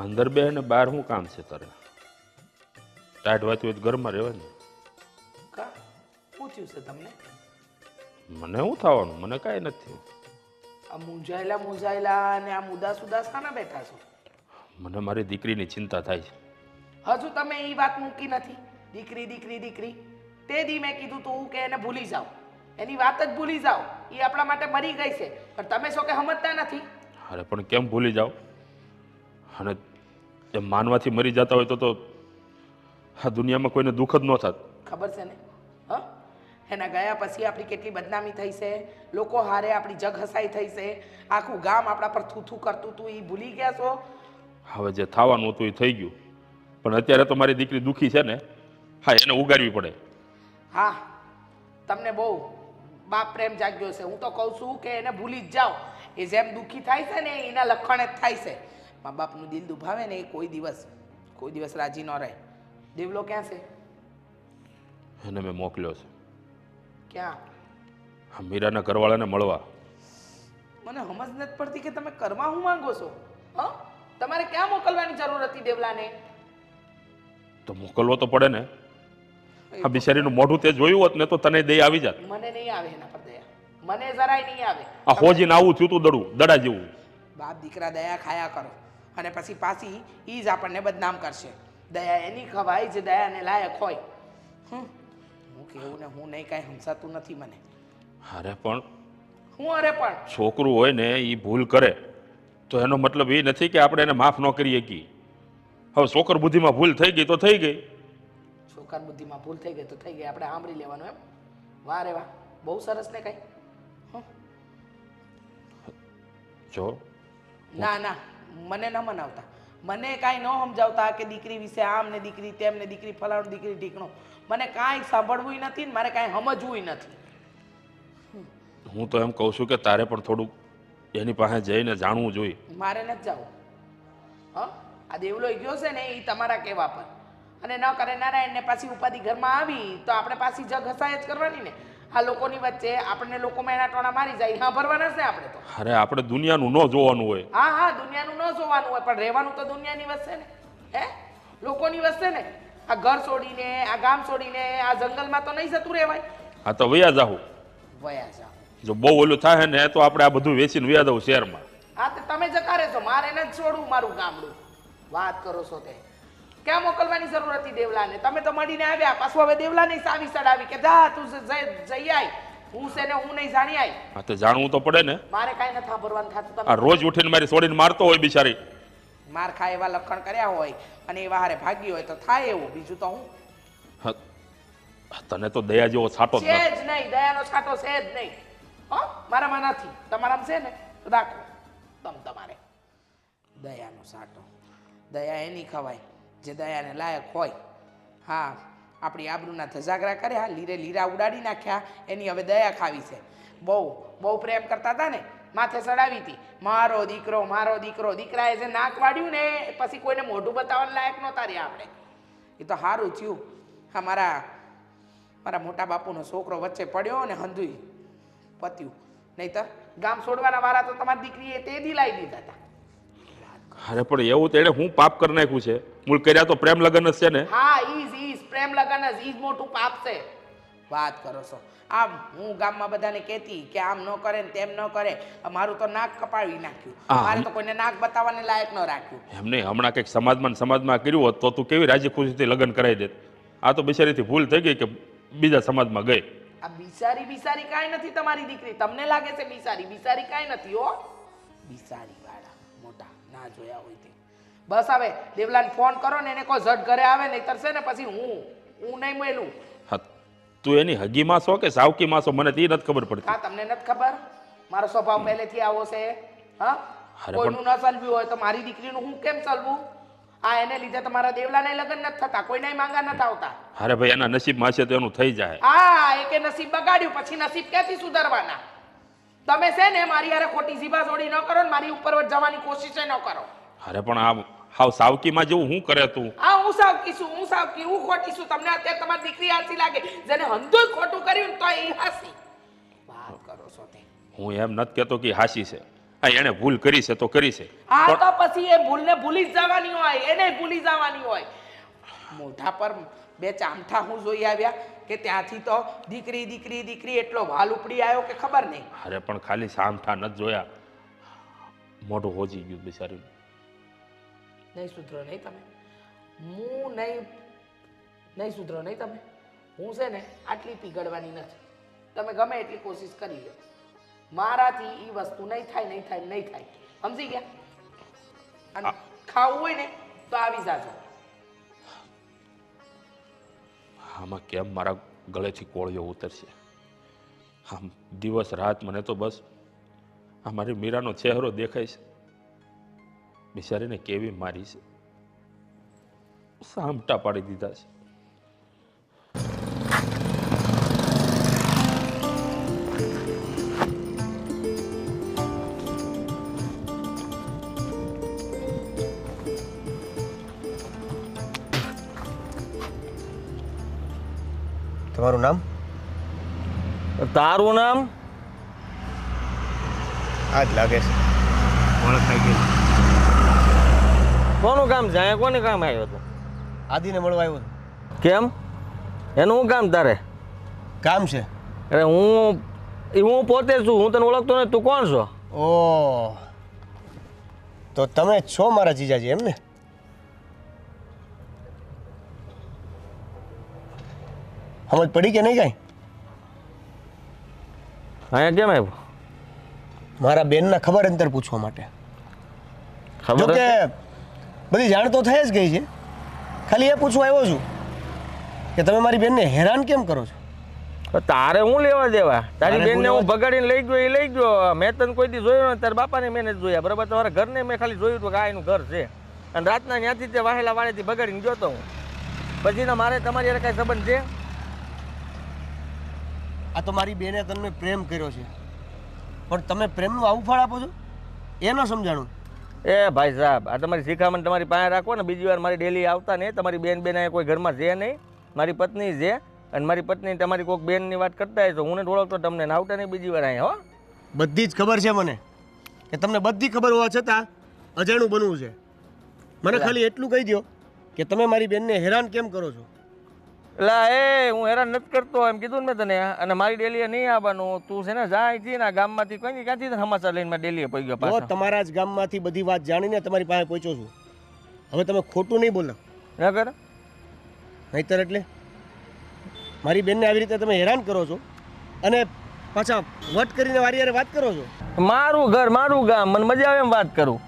S1: અંદર બે ને બહાર શું કામ છે તારે? ટાઈટ વાતી હોય તો ઘરમાં રહેવાની.
S3: કા શું થયું છે તમને?
S1: મને શું થવાનું? મને કાંઈ નથી.
S3: આ મૂંઝાયેલા ને આમ ઉદાસ કાના બેઠા છો?
S1: મને મારી દીકરીની ચિંતા થાય છે.
S3: હજુ તમે એ વાત મૂકી નથી. દીકરી તે દી મેં કીધું તું કે એને ભૂલી જાઓ, એની વાત જ ભૂલી જાઓ. એ આપણા માટે મરી ગઈ છે, પણ તમે શું કે સમજતા નથી?
S1: અરે પણ કેમ ભૂલી જાઓ? અને એ માનવાથી મરી જતા હોય તો આ દુનિયામાં કોઈને દુઃખ જ ન થાત.
S3: ખબર છે ને? હ, એના ગયા પછી આપણી કેટલી બદનામી થઈ છે, લોકો હારે આપણી જગ હસાઈ થઈ છે, આખું ગામ આપણા પર થૂથું કરતું તું. એ ભૂલી ગયા છો?
S1: હવે જે થવાનું હતું એ થઈ ગયું, પણ અત્યારે તો મારી દીકરી દુઃખી છે ને, હા એને ઉગાડવી પડે.
S3: હા, તમને બહુ બાપ પ્રેમ જાગ્યો છે. હું તો કહું છું કે એને ભૂલી જ જાઓ. એ જેમ દુઃખી થાય છે ને એના લક્ષણ જ થાય છે. મા બાપનું દિલ દુભાવે ને એ કોઈ દિવસ રાજી ન રહે. દેવલો ક્યાં છે?
S1: એને મેં મોકલ્યો છે
S3: ક્યાં?
S1: આ મીરાના ઘરવાળાને મળવા.
S3: મને સમજ નથી પડતી કે તમે કરવા શું માંગો છો? હા, તમારે ક્યાં મોકલવાની જરૂર હતી દેવલાને?
S1: તો મોકલવો તો પડે ને. આ બિચારીનું મોઢું તે જોયું હોત ને તો તને દઈ આવી જાત.
S3: મને નહીં આવે એના પર દયા, મને જરાય નહીં આવે.
S1: આ હોજીને આવું થયું તું દડા જેવું.
S3: બાપ દીકરા દયા ખાયા કરો અને પછી પાછી ઈ જ આપણને બદનામ કરશે. દયા એની ખવાય જે દયાને લાયક હોય. હું કેવું ને હું નહીં, કાંઈ સમજાતું નથી મને.
S1: અરે પણ
S3: હું અરે પણ
S1: છોકરું હોય ને એ ભૂલ કરે તો એનો મતલબ એ નથી કે આપણે એને માફ ન કરી શકીએ. હવે છોકર બુદ્ધિમાં ભૂલ થઈ ગઈ તો થઈ ગઈ.
S3: છોકરા બુદ્ધિમાં ભૂલ થઈ ગઈ તો થઈ ગઈ, આપણે સાંભળી લેવાનું એમ. વાહ રે વાહ, બહુ સરસ ને કઈ.
S1: જો
S3: ના ના, મને ન મનાવતા, મને કાંઈ ન સમજાવતા કે દીકરી વિશે આમ ને દીકરી તેમ ને દીકરી ફલાણું દીકરી ઢીકણું. મને કાંઈ સાંભળવું નથી ને મારે કાંઈ સમજવું નથી.
S1: હું તો એમ કહું છું કે તારે પણ થોડુંક એની પાસે જઈને જાણવું જોઈએ.
S3: મારે નથી જવું. હા, આ દેવલો ગયો છે ને એ તમારા કહેવા પર, અને ન કરે નારાયણને પાછી ઉપાધિ ઘરમાં આવી તો આપણે પાછી જગ હસાય જ કરવાની ને. આ લોકોની વચ્ચે આપણને લોકોમાં એના ટોણા મારી જાય, હા ભરવાના છે આપણે તો.
S1: અરે આપણે દુનિયાનું ન જોવાનું હોય.
S3: હા હા, દુનિયાનું ન જોવાનું હોય, પણ રહેવાનું તો દુનિયાની વચ્ચે ને. હે, લોકોની વચ્ચે ને. આ ઘર છોડીને, આ ગામ છોડીને, આ જંગલમાં તો નહીં જતું રહેવાય.
S1: હા તો વયા જાઉં.
S3: વયા જાઓ.
S1: જો બહુ ઓલું થાય ને તો આપણે આ બધું વેચીને વયા દઉં શહેરમાં.
S3: હા તો તમે જતા રહેશો, મારે નથી છોડવું મારું ગામડું. વાત કરો છો તે. ક્યાં મોકલવાની જરૂર હતી દેવલાને? તમે તો મળીને આવ્યા, પાછું હવે દેવલાને સાવી સડાવી કે જા તું જઈ આય, હું છે ને હું નહીં જાણી આય.
S1: હા તો જાણવું તો પડે ને.
S3: મારે કાંઈ નથી સાંભળવાનું થતું.
S1: આ
S3: તમે
S1: રોજ ઉઠીને મારી છોડીને મારતો હોય બિચારી.
S3: માર ખાય એવા લખણ કર્યા હોય અને એવા હારે ભાગી હોય તો થાય એવું, બીજું તો હું
S1: હા, તને તો દયા જેવો છાંટો જ
S3: છે
S1: નથી.
S3: જ નહીં, દયાનો છાંટો છે જ નહીં. હા, મારામાં નથી, તમારામાં છે ને તો રાખો તમારે દયાનો છાંટો. દયા એની ખવાય જે દયાને લાયક હોય. હા, આપણી આબરૂના ધજાગરા કર્યા, લીરે લીરા ઉડાડી નાખ્યા, એની હવે દયા ખાવી છે. બહુ પ્રેમ કરતા હતા ને, માથે ચડાવી હતી મારો દીકરો મારો દીકરો. દીકરાએ જે નાક વાળ્યું ને પછી કોઈને મોઢું બતાવવા લાયક નહોતા રહ્યા આપણે. એ તો સારું થયું હા, મારા મોટા બાપુનો છોકરો વચ્ચે પડ્યો ને હંધુઈ પત્યું. નહીતર ગામ છોડવાના વાળા તો તમારી દીકરીએ તે દી લાવી દીધા હતા.
S1: અરે પણ એવું તેણે હું પાપ કરી નાખ્યું છે? મૂળ કર્યા તો પ્રેમ લગ્ન જ છે ને.
S3: હા, ઈજ પ્રેમ લગન જ ઈજ મોટું પાપ છે. વાત કરો છો. આમ હું ગામમાં બધાને કહેતી કે આમ ન કરે ને તેમ ન કરે, મારું તો નાક કપાવી નાખ્યું. મારે તો કોઈને નાક બતાવવાને લાયક ન રાખ્યું.
S1: એમ નહીં, હમણાં કંઈક સમાજમાં કર્યું હોત તો તું કેવી રાજી ખુશીથી લગ્ન કરાવી દેત. આ તો બિચારીથી ભૂલ થઈ ગઈ કે બીજા સમાજમાં ગઈ.
S3: આ બિસારી કાંઈ નથી તમારી દીકરી. તમને લાગે છે બિસારી કાંઈ નથી હો. બિસારી વાળા મોટા ના જોયા હોય તે. બસ હવે દેવલાને ફોન કરો ને એને કોઈ ઝટ ઘરે આવે નહીતર છે ને પછી હું નહીં મેલું.
S1: હા, તું એની હગીમાં છો કે સાવકીમાં છો મને તે નથી ખબર પડતી.
S3: હા, તમને નથી ખબર? મારો સ્વભાવ પહેલેથી આવો છે. હા,
S1: અરે
S3: કોઈનું ન ચલવ્યું હોય તો મારી દીકરીનું હું કેમ ચલવું? આ એને લીધે તમારા દેવલાને લગ્ન નથી થતા, કોઈને માંગા નથી આવતા.
S1: અરે ભાઈ, એના નસીબમાં છે તો એનું થઈ જાય.
S3: હા, એકે નસીબ બગાડ્યું પછી નસીબ ક્યાંથી સુધારવાના? તમે છે ને મારી હારે ખોટી સીબા જોડી ન કરો ને મારી ઉપર જવાની કોશિશ ન કરો.
S1: અરે પણ આ હાવ સાવકીમાં જેવું હું કરે તું?
S3: હા, હું સાવકી હું ખોટી છું. તમને અત્યારે તમારી દીકરી હાસી લાગે, જેને હંધુય ખોટું કર્યું ને તો એ હાસી. વાત કરો છો તે.
S1: હું એમ નથી કહેતો કે હાસી છે. હા, એણે ભૂલ કરી છે તો કરી છે.
S3: હા, તો પછી એ ભૂલને ભૂલી જ જવાની હોય, એને ભૂલી જવાની હોય. મોઢા પર બે ચામઠા હું જોઈ આવ્યા કે ત્યાંથી તો દીકરી એટલો વાલ ઉપડી આવ્યો કે ખબર નહીં.
S1: અરે પણ ખાલી સામઠા નથી જોયા, મોઢું હોજી ગયું બિચારીનું.
S3: નહીં સુધરો નહીં તમે. હું નહીં સુધરો નહીં તમે. હું છે ને આટલી પીગળવાની નથી. તમે ગમે એટલી કોશિશ કરી લો, મારાથી એ વસ્તુ નહીં થાય. સમજી ગયા? અને ખાવું હોય ને તો આવી જાજો.
S1: આમાં કેમ મારા ગળેથી કોળિયો ઉતરશે? આમ દિવસ રાત મને તો બસ આ મારી મીરાનો ચહેરો દેખાય છે. બિચારીને કેવી મારી છે, સામટા પાડી દીધા છે.
S4: તમારું નામ?
S5: તારું નામ?
S4: આ જ લાગે છે ઓળખ થઈ ગઈ.
S5: કોનું કામ છે? અહીંયા કોને કામ આવ્યો હતો?
S4: આદિને મળવા આવ્યો છું.
S5: કેમ? એનું શું કામ તારે?
S4: કામ છે.
S5: અરે હું પોતે છું, હું તને ઓળખતો નથી. તું કોણ છો?
S4: ઓ તો તમે છો મારા જીજાજી એમ ને? સમજ પડી કે નહીં કાંઈ?
S5: અહીંયા કેમ આવ્યો?
S4: મારા બેનના ખબર અંતર પૂછવા માટે. જો
S5: ખબર
S4: કે બધી જાણ તો થઈ જ ગઈ છે, ખાલી એ પૂછવા આવ્યો છું કે તમે મારી બેનને હેરાન કેમ કરો છો?
S5: તો તારે હું લેવા દેવા? તારી
S4: તારે
S5: બેનને
S4: હું
S5: હું ભગાડીને લઈ ગયો, એ લઈ ગયો. મેં તને કોઈ દી જોયો ને તારા બાપાને મેં નથી જોયા, બરાબર? તમારા ઘરને મેં ખાલી જોયું હતું કે આ એનું ઘર છે, અને રાતના ત્યાંથી તે વાહેલા વાળેથી ભગાડીને જોતો હું. પછીના મારે તમારી હારે કાંઈ સંબંધ છે?
S4: આ તો મારી બેને તમને પ્રેમ કર્યો છે, પણ તમે પ્રેમનું આવું ફળ આપો છો એ ન સમજાણું.
S5: એ ભાઈ સાહેબ, આ તમારી શિખામણ તમારી પાસે રાખો ને. બીજી વાર મારી ડેલી આવતા ને. તમારી બેન અહીંયા કોઈ ઘરમાં છે નહીં, મારી પત્ની છે, અને મારી પત્ની તમારી કોઈક બેનની વાત કરતા હોય તો હું ને ઓળખતો તમને આવતા નહીં બીજી વાર અહીંયા. હો,
S4: બધી જ ખબર છે મને કે તમને બધી ખબર હોવા છતાં અજાણું બનવું છે. મને ખાલી એટલું કહી દો કે તમે મારી બેનને હેરાન કેમ કરો છો?
S5: એટલે એ હું હેરાન નથી કરતો એમ કીધું ને મેં તને. અને મારી ડેલીએ નહીં આવવાનું. તું છે ને જાય છે ને ગામમાંથી કોઈ ક્યાંથી સમાચાર લઈને ડેલીએ પડી ગયો
S4: તો
S5: પાછો.
S4: તમારા જ ગામમાંથી બધી વાત જાણીને તમારી પાસે પહોંચ્યો છું. હવે તમે ખોટું નહીં બોલો
S5: ના કર.
S4: નહીતર એટલે મારી બેનને આવી રીતે તમે હેરાન કરો છો અને પાછા વટ કરીને વારી હારે વાત કરો છો.
S5: મારું ઘર મારું ગામ, મને મજા આવે એમ વાત કરું.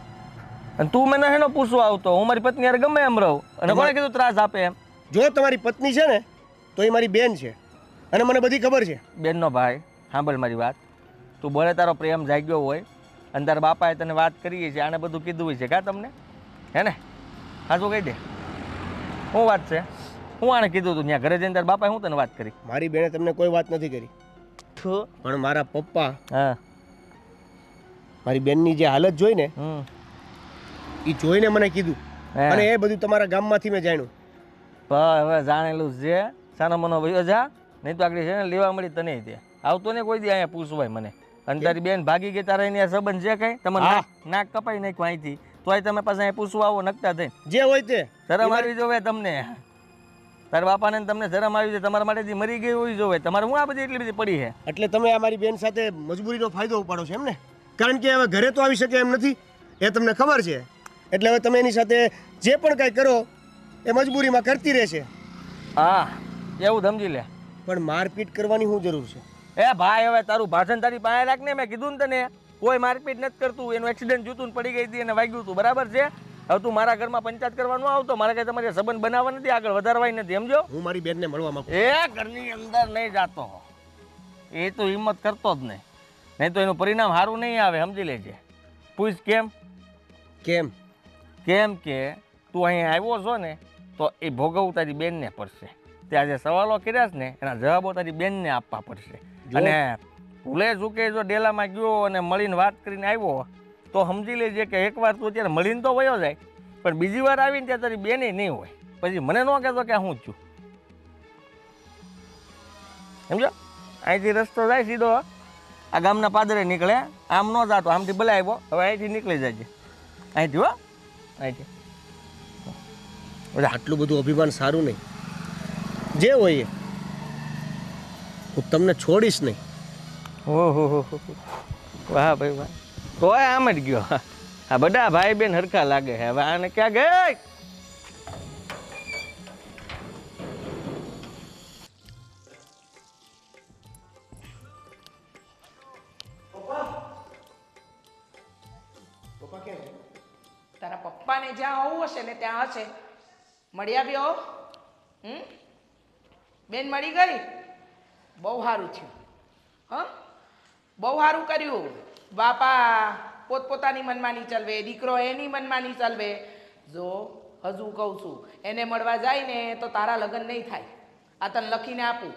S5: અને તું મને હેનો પૂછવા આવતો? હું મારી પત્ની હારે ગમે એમ રહું. અને કોણે કીધું ત્રાસ આપે એમ?
S4: જો તમારી પત્ની છે ને તો એ મારી બેન છે અને મને બધી ખબર છે.
S5: બેનનો ભાઈ, સાંભળ મારી વાત. તું બોલે તારો પ્રેમ જાગ્યો હોય અને તારા બાપાએ તને વાત કરી છે, આને બધું કીધું હોય છે કા તમને? હે ને? હા, શું કહી દે, શું વાત છે? હું આને કીધું તું ત્યાં ઘરે જઈને તારા બાપાએ હું તને વાત કરી?
S4: મારી બેને તમને કોઈ વાત નથી કરી,
S5: ઠો.
S4: પણ મારા પપ્પા
S5: હા.
S4: મારી બેનની જે હાલત જોઈ ને
S5: હમ.
S4: એ જોઈને મને કીધું,
S5: હે.
S4: અને એ બધું તમારા ગામમાંથી મેં જાણ્યું.
S5: પણ હવે જાણેલું છે. સાનો મનો ભાઈઓ જા, નહીં તો આગળ છે ને લેવા મળી તને તે આવતો ને કોઈ દી અહીંયા પૂછવાય મને. અને તારી બેન ભાગી ગઈ, તારા એની આ સંબંધ છે કઈ? તમે
S4: હા.
S5: નાક કપાઈ નાખ્યું અહીંથી, તોય તમે પાછા અહીંયા પૂછવા આવો નકતા થઈને.
S4: જે હોય તે
S5: શરમ આવી જોવે તમને. તારા બાપાને ને તમને શરમ આવી છે, તમારા માટે મરી ગઈ હોય જોવે. તમારે હું આ બધી એટલી બધી પડી છે?
S4: એટલે તમે આ મારી બેન સાથે મજબૂરીનો ફાયદો ઉપાડો છો એમ ને? કારણ કે હવે ઘરે તો આવી શકે એમ નથી એ તમને ખબર છે. એટલે હવે તમે એની સાથે જે પણ કાંઈ કરો એ મજબૂરીમાં કરતી રહેશે.
S5: હા, એવું સમજી લે.
S4: પણ મારપીટ કરવાની શું જરૂર છે?
S5: એ ભાઈ, હવે તારું ભાષણ તારી પાસે રાખ ને. મેં કીધું ને તને કોઈ મારપીટ નથી કરતું. એનું એક્સિડન્ટ જૂતું પડી ગઈ હતી અને વાગ્યું હતું, બરાબર છે? હવે તું મારા ઘરમાં પંચાયત કરવા ન આવતો. મારે કઈ તમારે સંબંધ બનાવવા નથી, આગળ વધારવાય નથી, સમજો?
S4: હું મારી બેનને મળવા માંગુ.
S5: એ ઘરની અંદર નહીં જાતો, એ તો હિંમત કરતો જ નહીં. નહીં તો એનું પરિણામ સારું નહીં આવે, સમજી લેજે. પૂછ કેમ?
S4: કેમ?
S5: કેમ કે તું અહીંયા આવ્યો છો ને તો એ ભોગવવું તારી બેનને પડશે. ત્યાં જે સવાલો કર્યા છે ને એના જવાબો તારી બેનને આપવા પડશે. અને ભૂલે ચૂકે જો ડેલામાં ગયો અને મળીને વાત કરીને આવ્યો તો સમજી લેજે કે એકવાર તું અત્યારે મળીને તો વયો જાય, પણ બીજી વાર આવીને ત્યાં તારી બેને નહીં હોય. પછી મને ન કહેતો કે હું જ છું, સમજો? અહીંથી રસ્તો જાય સીધો આ ગામના પાદરે નીકળે, આમ ન જાતો, આમથી ભલે આવ્યો, હવે અહીંથી નીકળી જાય છે. અહીંથી હો, અહીંથી.
S4: આટલું બધું અભિમાન સારું નહીં. જે હોય એ હું તમને છોડીશ નહીં.
S5: ઓહો, વાહ ભાઈ વાહ. તોય આમ જ ગયો. આ બધા ભાઈ બેન હરખા લાગે છે. હવે આને ક્યાં ગઈ?
S3: તારા પપ્પાને જ્યાં હોવું હશે ને ત્યાં હશે. મળી આવ્યો? બેન મળી ગઈ? બહુ સારું થયું. હા, બહુ સારું કર્યું. બાપા પોતપોતાની મનમાની ચલવે, દીકરો એની મનમાની ચલવે. જો હજુ કહું છું, એને મળવા જાય ને તો તારા લગ્ન નહીં થાય. આ તને લખીને આપું.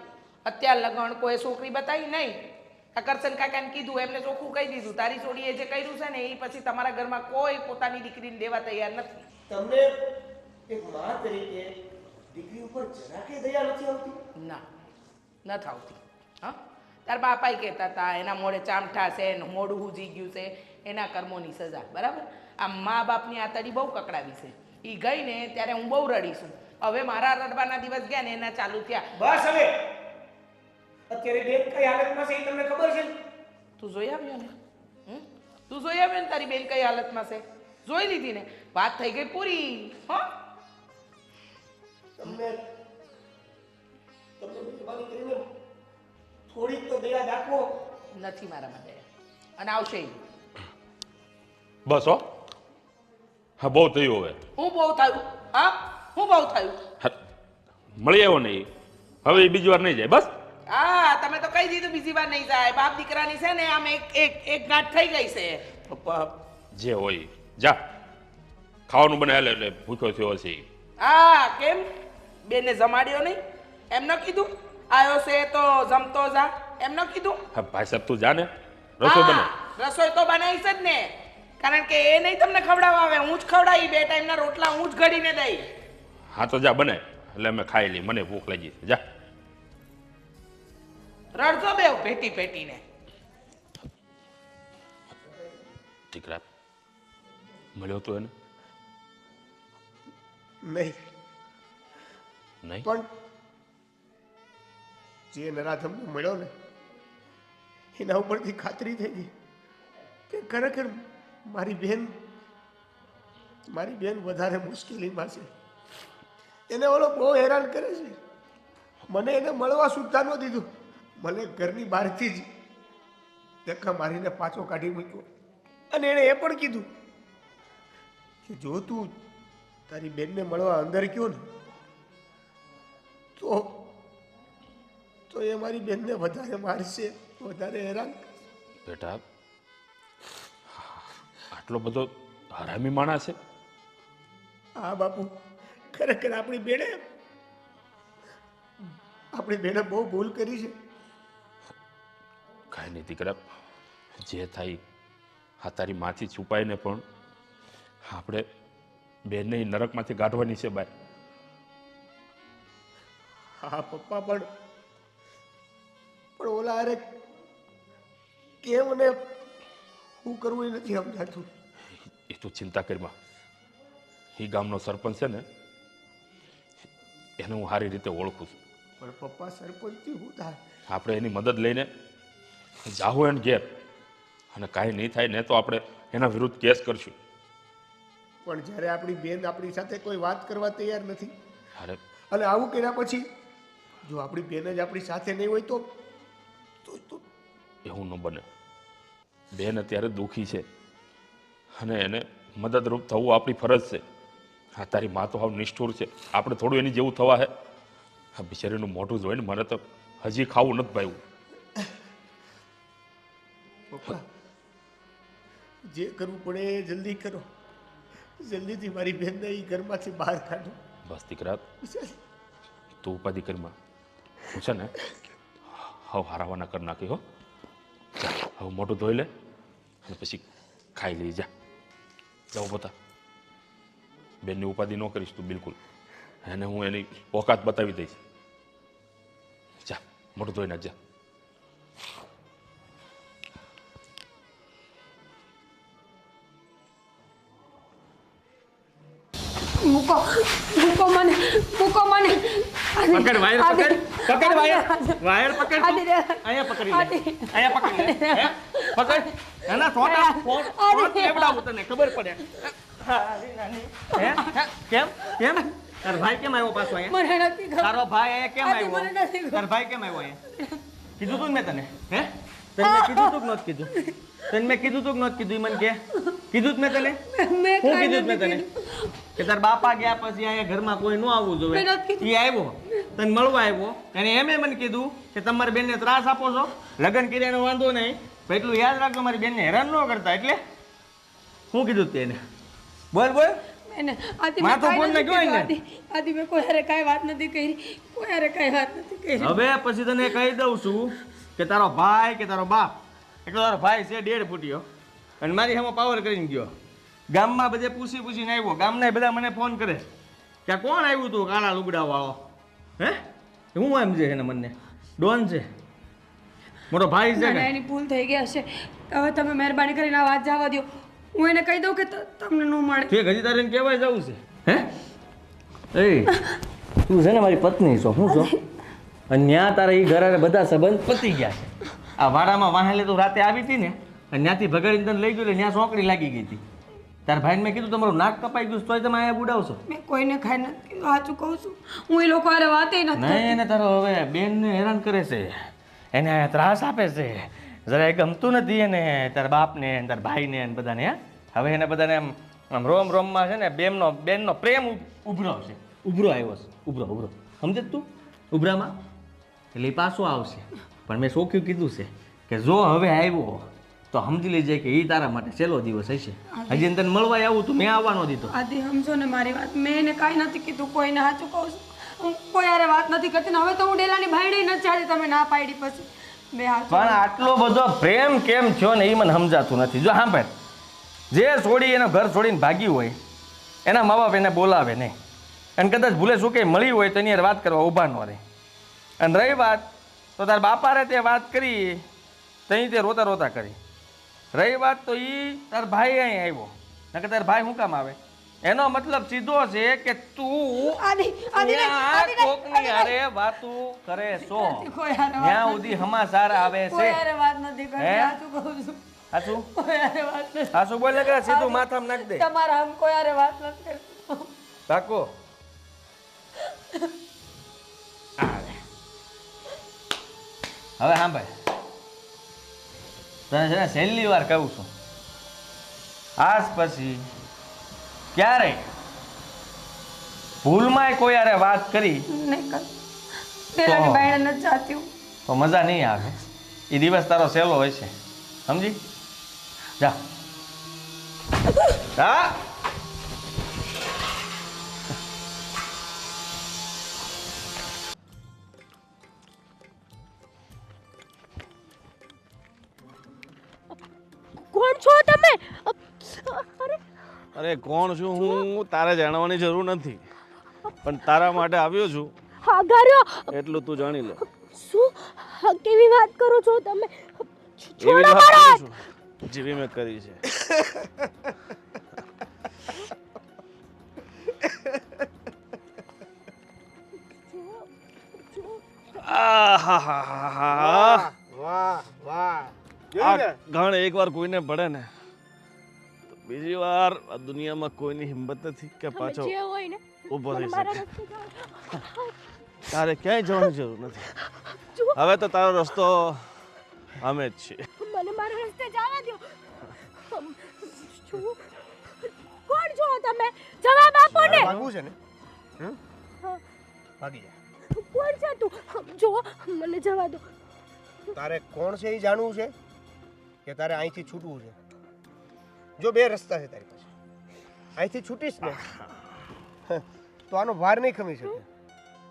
S3: અત્યારે લગ્ન કોઈ છોકરી બતાવી નહીં. આ કરશન કાકાને કીધું, એમને ચોખ્ખું કહી દીધું, તારી છોડીએ જે કર્યું છે ને એ પછી તમારા ઘરમાં કોઈ પોતાની દીકરીને દેવા તૈયાર નથી.
S4: તમને એક મા તરીકે દીકરી ઉપર જરા કે દયા નથી આવતી?
S3: ના, ન થાવતી. હા, તાર બાપાએ કહેતા હતા એના મોઢે ચામઠા છે ને મોઢું હુજી ગયું છે, એના કર્મોની સજા. બરાબર? આ મા બાપની આતડી બહુ કકડાવી છે. એ ગઈ ને ત્યારે હું બહુ રડીશું. હવે મારા રડવાના દિવસ ગયા ને એના ચાલુ થયા.
S4: બસ હવે અત્યારે બેન કઈ હાલતમાં છે એ તમને ખબર છે?
S3: તું જોઈ આવ્યો ને? તું જોઈ આવ્યો ને તારી બેન કઈ હાલતમાં છે? જોઈ લીધી ને? વાત થઈ ગઈ પૂરી. હા,
S4: તમને મહેરબાની કરીને થોડીક તો દયા દાખવો.
S3: નથી મારા માટે અને આવશે ઈ.
S1: બસ હો, હા બહુ થયું હવે.
S3: હું બહુ થયું? હા, હું બહુ થયું?
S1: હા, મળી આવ્યો ને ઈ. હવે એ બીજી વાર નહીં જાય બસ.
S3: હા, તમે તો કહી દીધું બીજી વાર નહીં જાય. બાપ દીકરાની છે ને આમ એક ગાંઠ થઈ ગઈ છે.
S1: પપ્પા જે હોય ઈ. જા ખાવાનું બને હાલે એટલે ભૂખ્યો થયો છે ઈ.
S3: હા, કેમ બેને જમાડ્યો નહીં? એમ ન કીધું? આવ્યો છે તો જમતો જા, એમ ન કીધું?
S1: હા ભાઈ સાહેબ તું જા ને, રસોઈ બને.
S3: હા, રસોઈ તો બનાવીશ જ ને, કારણ કે એ નહીં તમને ખવડાવવા આવે, હું જ ખવડાવી. 2 ટાઈમના રોટલા હું જ ઘડીને દઈ.
S1: હા તો જા બને એટલે અમે ખાઈ લઈએ, મને ભૂખ લાગી છે. જા
S3: રડજો બે ભેટી ભેટીને.
S1: દીકરા મળ્યો તો એને?
S4: નહીં,
S1: નહીં
S4: પણ જે નરાધમને મળ્યો ને એના ઉપરથી ખાતરી થઈ ગઈ કે ખરેખર મારી બેન વધારે મુશ્કેલીમાં છે. એને ઓલો બહુ હેરાન કરે છે. મને એને મળવા સુદ્ધા ન દીધું. મને ઘરની બહારથી જ ધક્કા મારીને પાછો કાઢી મૂક્યો. અને એણે એ પણ કીધું કે જો તું તારી બેનને મળવા અંદર ગયો ને તો એ મારી બેનને વધારે મારશે, વધારે હેરાન.
S1: બેટા આટલો બધો હરામી માણસ છે?
S4: હા બાપુ, ખરેખર આપણી બેને બહુ ભૂલ કરી છે.
S1: કાંઈ નહીં દીકરા, જે થાય આ તારી માથી છુપાઈને પણ આપણે બેનને ઈ નરકમાંથી કાઢવાની છે બાય.
S4: હા પપ્પા, પણ ઓલા અરે કેમ ને શું કરવું એ નથી સમજાતું.
S1: એ તું ચિંતા કરીમાં. એ ગામનો સરપંચ છે ને એને હું સારી રીતે ઓળખું છું.
S4: પણ પપ્પા, સરપંચથી શું થાય?
S1: આપણે એની મદદ લઈને જાહું એને ઘેર, અને કાંઈ નહીં થાય ને તો આપણે એના વિરુદ્ધ કેસ કરશું.
S4: પણ જ્યારે આપણી બેન આપણી સાથે કોઈ વાત કરવા તૈયાર નથી,
S1: અરે
S4: અને આવું કર્યા પછી જો આપણી બેન જ આપણી સાથે નહીં હોય તો
S1: એવું ન બને. બેન અત્યારે દુઃખી છે અને એને મદદરૂપ થવું આપણી ફરજ છે. હા તારી મા તો હાવ નિષ્ઠુર છે, આપણે થોડું એની જેવું થવા હે. હા બિચારીનું મોઢું જોઈને મને તો હજી ખાવું નથી ભાવ્યું.
S4: પપ્પા, જે કરવું પડે એ જલ્દી કરો. જલ્દીથી મારી બેનને એ ઘરમાંથી બહાર કાઢો.
S1: બસ દીકરા તું ઉપાધિ કરીમાં. હું છે ને હવે હારાવાના કરી નાખી હો. જા હવે મોઢું ધોઈ લે અને પછી ખાઈ લઈ. જા જાઓ પોતા. બેનની ઉપાધિ ન કરીશ તું બિલકુલ. એને હું એની ઓકાત બતાવી દઈશ. જા મોઢું ધોઈ નાખ. જા
S2: મૂકો મને.
S5: પકડ વાયર, પકડ વાયર પકડ. અહીંયા પકડી લે, અહીંયા પકડી લે. પકડ એના ફોટા લેવડાવું તને ખબર પડે. કેમ તારો ભાઈ કેમ આવ્યો પાછો અહીંયા? તારો ભાઈ અહીંયા કેમ આવ્યો? તારો ભાઈ કેમ આવ્યો અહીંયા? કીધું તું મેં તને? હે તને મેં કીધું તું કે નહોતું કીધું? તને મેં કીધું તું કે નહોતું કીધું? મને કે કીધું મેં તને? શું કીધું મેં તને? કે તાર બાપા ગયા પછી અહીંયા ઘરમાં કોઈ ન આવવું જોઈએ. એ આવ્યો, તને મળવા આવ્યો, અને એમે મને કીધું કે તમારી બેનને ત્રાસ આપો છો, લગ્ન કર્યાનો વાંધો નહીં, એટલું યાદ રાખજો મારી બેનને હેરાન ન કરતા. એટલે શું કીધું તેને? બોલ માથું ફોન ને ગયો ને.
S2: આદિ મેં કોઈ હારે કાંઈ વાત નથી કરી.
S5: હવે પછી તને કહી દઉં છું કે તારો ભાઈ કે તારો બાપ, એટલે તારો ભાઈ છે 1.5 ફૂટ્યો અને મારી સામે પાવર કરીને ગયો. ગામમાં બધે પૂછીને આવ્યો. ગામના બધા મને ફોન કરે કે કોણ આવ્યું તું કાળા લુગડા વાળો? હે હું એમ છે એને મને ડોન છે, મોટો ભાઈ છે
S2: ના,
S5: કે?
S2: એની ભૂલ થઈ ગઈ હશે. હવે તમે મહેરબાની કરીને આ વાત જવા દો. હું એને કહી દઉં કે તમને ન મળે.
S5: ઠીક, હજી તારે એને કહેવાય જવું છે હે? એ તું છે ને મારી પત્ની છો, શું છો? અને ત્યાં તારા એ ઘરે બધા સંબંધ પતી ગયા છે. આ વાડામાં વાહેલે તું રાતે આવી હતી ને, અને ત્યાંથી ભગાડીને તને લઈ ગયો એટલે ત્યાં સોંકડી લાગી ગઈ હતી. તારા ભાઈને મેં કીધું તમારું નાક કપાઈ ગયું છે, તોય તમે અહીંયા બુડાવશો.
S2: મેં કોઈને ખાઈ નથી કીધું, સાચું કહું છું. હું એ લોકો હારે વાતે નથી
S5: નહીં,
S2: કરતી.
S5: એને તારો હવે બેનને હેરાન કરે છે, એને ત્રાસ આપે છે, જરાય ગમતું નથી એને, તારા બાપને તારા ભાઈને ને બધાને. હવે એને બધાને આમ રોમ રોમમાં છે ને બેનનો પ્રેમ ઉભરો છે, ઉભરો આવ્યો છે, ઉભરો સમજે તું? ઉભરામાં એટલે એ પાછો આવશે. પણ મેં શોખ્યું કીધું છે કે જો હવે આવ્યો તો સમજી લેજે કે એ તારા માટે છેલ્લો દિવસ હશે. હજી એને તને મળવા આવું તું, મેં આવવાનો દીધો.
S2: આદિ સમજો ને મારી વાત. મેં એને કાંઈ નથી કીધું, કોઈને સાચું કહું છું. હું કોઈ હારે વાત નથી કરતી ને હવે તો હું ડેલાની ભાઈડી નથી ચાલી. તમે ના પાડી પછી બે હાથ.
S5: પણ આટલો બધો પ્રેમ કેમ થયો ને એ મને સમજાતું નથી. જો સાંભળ, જે છોડી એનો ઘર છોડીને ભાગી હોય એના મા બાપ એને બોલાવે નહીં, અને કદાચ ભૂલે શું કે મળી હોય તો એની હારે વાત કરવા ઊભા ન રહે. અને રહી વાત તો તાર બાપારે તે વાત કરી તઈ તે રોતા રોતા કરી. રહી વાત તો એ તાર ભાઈ અહીં આવ્યો, નકર તાર ભાઈ શું કામ આવે? એનો મતલબ સીધો છે કે તું ત્યાં કોકની હારે વાતું કરે છો,
S2: કોઈ હારે વાત
S5: ત્યાં સુધી સમાચાર આવે
S2: કોઈ
S5: છે.
S2: હારે વાત નથી કરતી.
S5: હે?
S2: સાચું કહું છું.
S5: હાચું
S2: કોઈ હારે વાત નથી.
S5: હાચું બોલે કે સીધું માથામાં નાખ દે.
S2: તમારા આમ કોઈ હારે વાત નથી કરતી.
S5: કાકો હવે સાંભળ, તને છે ને છેલ્લી વાર કહું છું, આજ પછી ક્યારેય ભૂલમાંય કોઈ હારે વાત કરી
S2: નહીં કર. ડેલાની ભાઈને નથી જાતી હું.
S5: તો મજા નહીં આવે. એ દિવસ તારો સહેલો હોય છે, સમજી જા. હા
S6: કોણ છો તમે? અરે
S7: અરે કોણ છું હું તારે જાણવાની જરૂર નથી, પણ તારા માટે આવ્યો છું
S6: હા ગાર્યો.
S7: એટલું તું જાણી લે.
S6: શું કેવી વાત કરો છો તમે?
S7: એવી જ વાત કરું છું જેવી મેં કરી છે. આહાહાહા.
S4: વાહ વાહ.
S7: આ
S4: જોયું ને?
S7: ઘણ એકવાર કોઈને પડે ને તો બીજી વાર આ દુનિયામાં કોઈની હિંમત નથી કે પાછો
S6: જે હોય ને
S7: ઊભો થઈ
S6: મારા
S7: શકે.
S6: રસ્તે જાઓ.
S7: તારે ક્યાંય જવાની જરૂર નથી. હવે તો તારો રસ્તો અમે જ છીએ.
S6: મને મારા રસ્તે જવા દો. શું કોણ છો તમે? જવાબ આપો ને.
S4: ભાગવું છે ને? હમ?
S6: હા.
S4: ભાગી જા.
S6: કોણ છે તું? જો મને જવા દો.
S4: તારે કોણ છે એ જાણવું છે કે તારે અહીંથી છૂટવું છે? જો બે રસ્તા છે તારી પાસે. અહીંથી છૂટીશ ને તો આનો ભાર નહીં ખમી શકે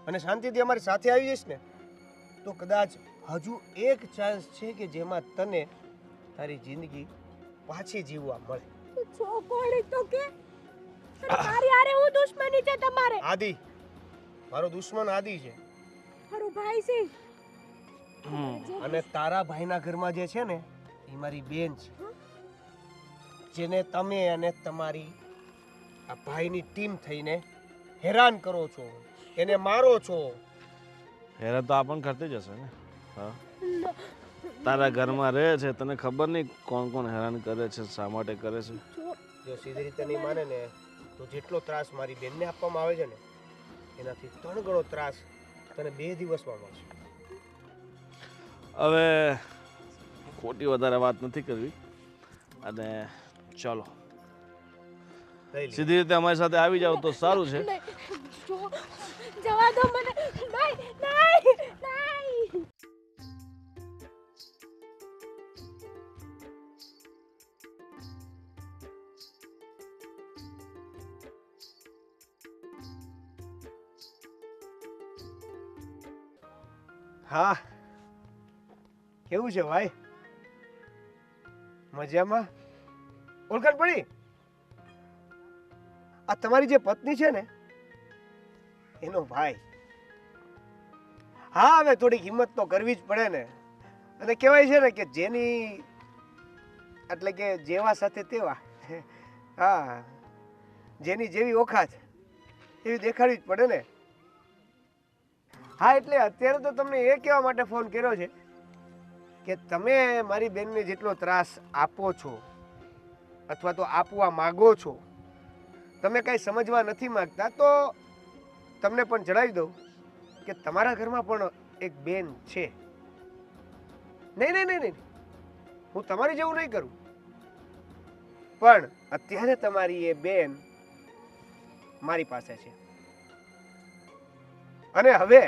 S4: અને શાંતિથી અમારી સાથે આવી જઈશ ને તો કદાચ હજુ એક ચાન્સ છે કે જેમાં તને તારી જિંદગી પાછી જીવવા મળે.
S6: છો કોણ એ તો કે? અને મારી હારે હું દુશ્મની છે તમારે?
S4: આદિ, મારો દુશ્મન આદિ છે.
S6: મારો ભાઈ છે.
S4: અને તારા ભાઈના ઘરમાં જે છે ને એ મારી બેન છે, જેને તમે અને તમારી આ ભાઈની ટીમ થઈને હેરાન કરો છો, એને મારો છો.
S7: હેરાન તો આપણ કરતી જ હશે ને. હા, તારા ઘરમાં રહે છે, તને ખબર નહીં કોણ કોણ હેરાન કરે છે, શા માટે કરે છે.
S4: જો સીધી રીતે નહીં માને ને તો જેટલો ત્રાસ મારી બેનને આપવામાં આવે છે ને એનાથી 3 ગણો ત્રાસ તને 2 દિવસમાં મળશે.
S7: હવે ખોટી વધારે વાત નથી કરવી અને ચલો
S4: લઈ લે.
S7: સીધી રીતે અમારી સાથે આવી જાવ તો સારું છે.
S6: નહીં, જો જવા દો મને. નહીં નહીં નહીં.
S4: હા, કેવું છે ભાઈ? મજામાં? ઓળખાણ પડી? આ તમારી જે પત્ની છે ને એનો ભાઈ. હા હવે થોડીક હિંમત તો કરવી જ પડે ને. અને કહેવાય છે ને કે જેની એટલે કે જેવા સાથે તેવા. હા, જેની જેવી ઓખાત એવી દેખાડવી જ પડે ને. હા, એટલે અત્યારે તો તમને એ કહેવા માટે ફોન કર્યો છે કે તમે મારી બેનને જેટલો ત્રાસ આપો છો અથવા તો આપવા માગો છો, તમે કાંઈ સમજવા નથી માગતા, તો તમને પણ જણાવી દઉં કે તમારા ઘરમાં પણ એક બેન છે. નહીં નહીં નહીં નહીં, હું તમારી જેવું નહીં કરું, પણ અત્યારે તમારી એ બેન મારી પાસે છે. અને હવે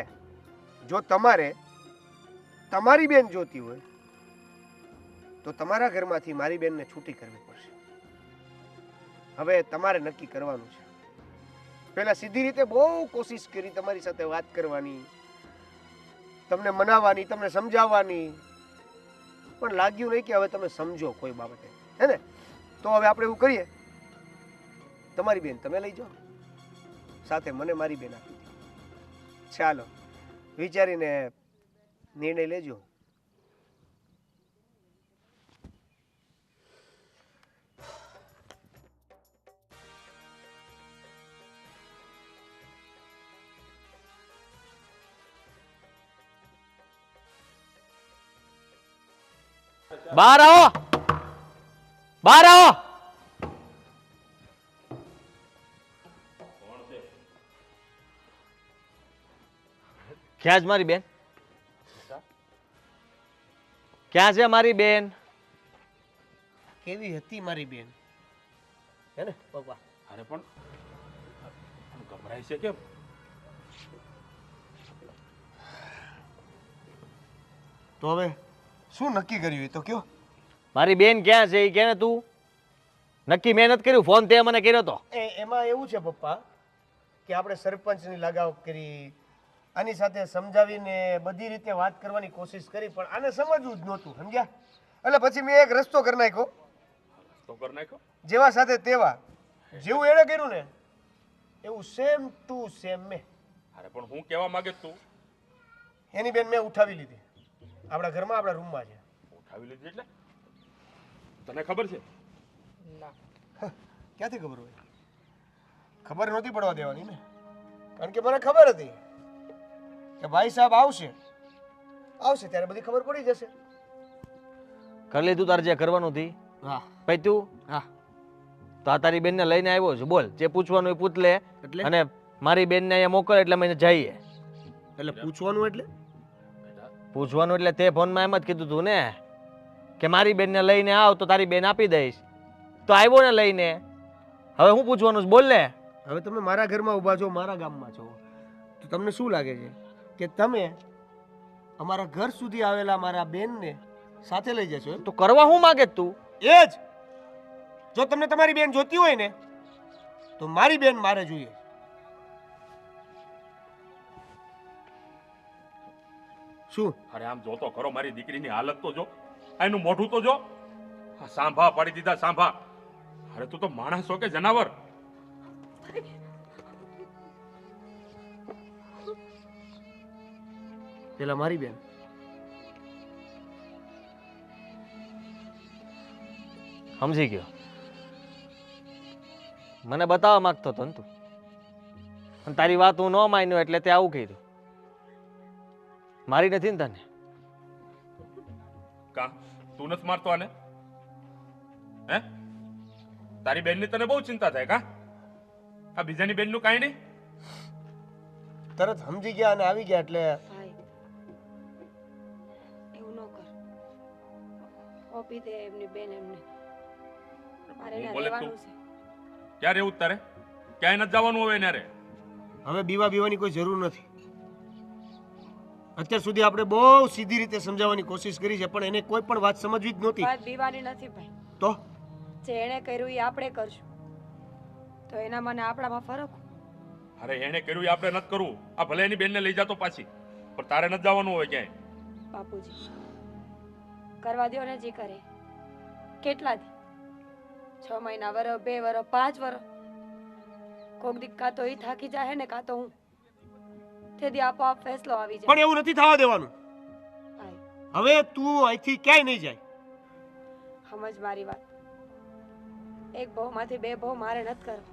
S4: જો તમારે તમારી બેન જોતી હોય તો તમારા ઘરમાંથી મારી બેનને છૂટી કરવી પડશે. હવે તમારે નક્કી કરવાનું છે. પહેલા સીધી રીતે બહુ કોશિશ કરી તમારી સાથે વાત કરવાની, તમને મનાવવાની, તમને સમજાવવાની, પણ લાગ્યું નહીં કે હવે તમે સમજો કોઈ બાબતે, હે ને? તો હવે આપણે એવું કરીએ, તમારી બેન તમે લઈ જાઓ, સાથે મને મારી બેન આપી દો. ચાલો, વિચારીને નિર્ણય લેજો.
S5: બહાર આવો, બહાર આવો. ક્યાં છે મારી બેન? ક્યાં છે મારી બેન?
S4: કેવી હતી મારી બેન, હે ને પપ્પા?
S1: અરે પણ ગભરાય છે કેમ?
S4: તો હવે શું નક્કી કર્યું એ તો કયો.
S5: મારી બેન ક્યાં છે એ કે ને તું. નક્કી મેં નથી કર્યું, ફોન તે મને કર્યો તો.
S4: એમાં એવું છે પપ્પા કે આપણે સરપંચની લગાવ કરી, આની સાથે સમજાવીને બધી રીતે વાત કરવાની કોશિશ કરી, પણ આને સમજવું જ નહોતું, સમજ્યા? એટલે પછી મેં એક રસ્તો કરી નાખ્યો.
S1: તો કર નાખો.
S4: જેવા સાથે તેવા, જેવું એણે કર્યું ને એવું સેમ ટુ સેમ મેં.
S1: અરે પણ હું કહેવા માંગે તું?
S4: એની બેન મેં ઉઠાવી લીધી, આપણા ઘરમાં, આપણા રૂમમાં છે.
S1: ઉઠાવી લીધી એટલે તને ખબર છે?
S3: ના,
S4: ક્યાંથી ખબર હોય? ખબર નહોતી પડવા દેવાની ને, કારણ કે મને ખબર હતી કે ભાઈ સાહેબ આવશે ત્યારે બધી ખબર પડી જશે.
S5: કરી લીધું તારે જે કરવાનું હતી?
S4: હા
S5: પછી તું
S4: હા.
S5: તો આ તારી બેનને લઈને આવ્યો છું, બોલ જે પૂછવાનું એ પૂછ લે.
S4: એટલે?
S5: અને મારી બેનને અહીંયા મોકલ એટલે અમે જઈએ.
S4: એટલે પૂછવાનું એટલે?
S5: પૂછવાનું એટલે તે ફોનમાં એમ જ કીધું તું ને કે મારી બેનને લઈને આવ તો તારી બેન આપી દઈશ. તો આવ્યો ને લઈને, હવે હું પૂછવાનું છે બોલ ને.
S4: હવે તમે મારા ઘરમાં ઊભા છો, મારા ગામમાં છો, તો તમને શું લાગે છે કે તમે અમારા ઘર સુધી આવેલા મારા બેનને સાથે લઈ જશો એમ?
S5: તો કરવા હું માગે છે તું?
S4: એ જ, જો તમને તમારી બેન જોતી હોય ને તો મારી બેન મારે જોઈએ. શું?
S1: અરે આમ જોતો ખરો, મારી દીકરીની હાલત તો જો, એનું મોઢું તો જો. આ સાંભા પાડી દીધા, સાંભા. અરે તું તો માણસ છો કે જનાવર?
S4: પેલા મારી બેન.
S5: સમજી ગયો, મને બતાવવા માંગતો હતો ને તું, અને તારી વાત હું ન માન્યો એટલે તે આવું કર્યું. મારી નથી ને તને?
S1: કા તું નથી મારતો આને? હે? તારી બેનની તને બહુ ચિંતા થાય કા? આ બીજાની બેનનું કાંઈ નહીં?
S4: તરત સમજી ગયા અને આવી ગયા એટલે
S2: ભાઈ એવું ન કર, આપી દે એમની બેન એમને. મારે
S1: હું
S2: એને
S1: બોલે
S2: રહેવાનું
S1: તું?
S2: છે.
S1: ક્યારે એવું તારે? ક્યાંય નથી જવાનું હવે એને રે.
S4: હવે બીવાની કોઈ જરૂર નથી. અત્યાર સુધી આપણે બહુ સીધી રીતે સમજાવવાની કોશિશ કરી છે, પણ એને કોઈ પણ વાત સમજવી જ નહોતી.
S2: વાત બીવાની નથી ભાઈ,
S4: તો
S2: જે એણે કર્યું એ આપણે કરશું, તો એના મને આપણામાં ફરક.
S1: અરે એને કર્યું એ આપણે નથી કરવું. આ ભલે એની બેનને લઈ જાતો પાછી, પણ તારે નથી જવાનું હોય ક્યાંય.
S2: બાપુજી કરવા દો ને જે કરે. કેટલા દી? 6 મહિના, વરસ, 2 વરસ, 5 વરસ. કોક દી કાં તો એ થાકી જાય ને કાં તો હું. તેથી આપોઆપ ફેસલો આવી જાય.
S4: પણ એવું નથી થવા દેવાનું.
S2: આય,
S4: હવે તું અહીંથી ક્યાંય નહીં જાય.
S2: સમજ મારી વાત. એક ભવમાંથી બે ભવ મારે નથી કરવા.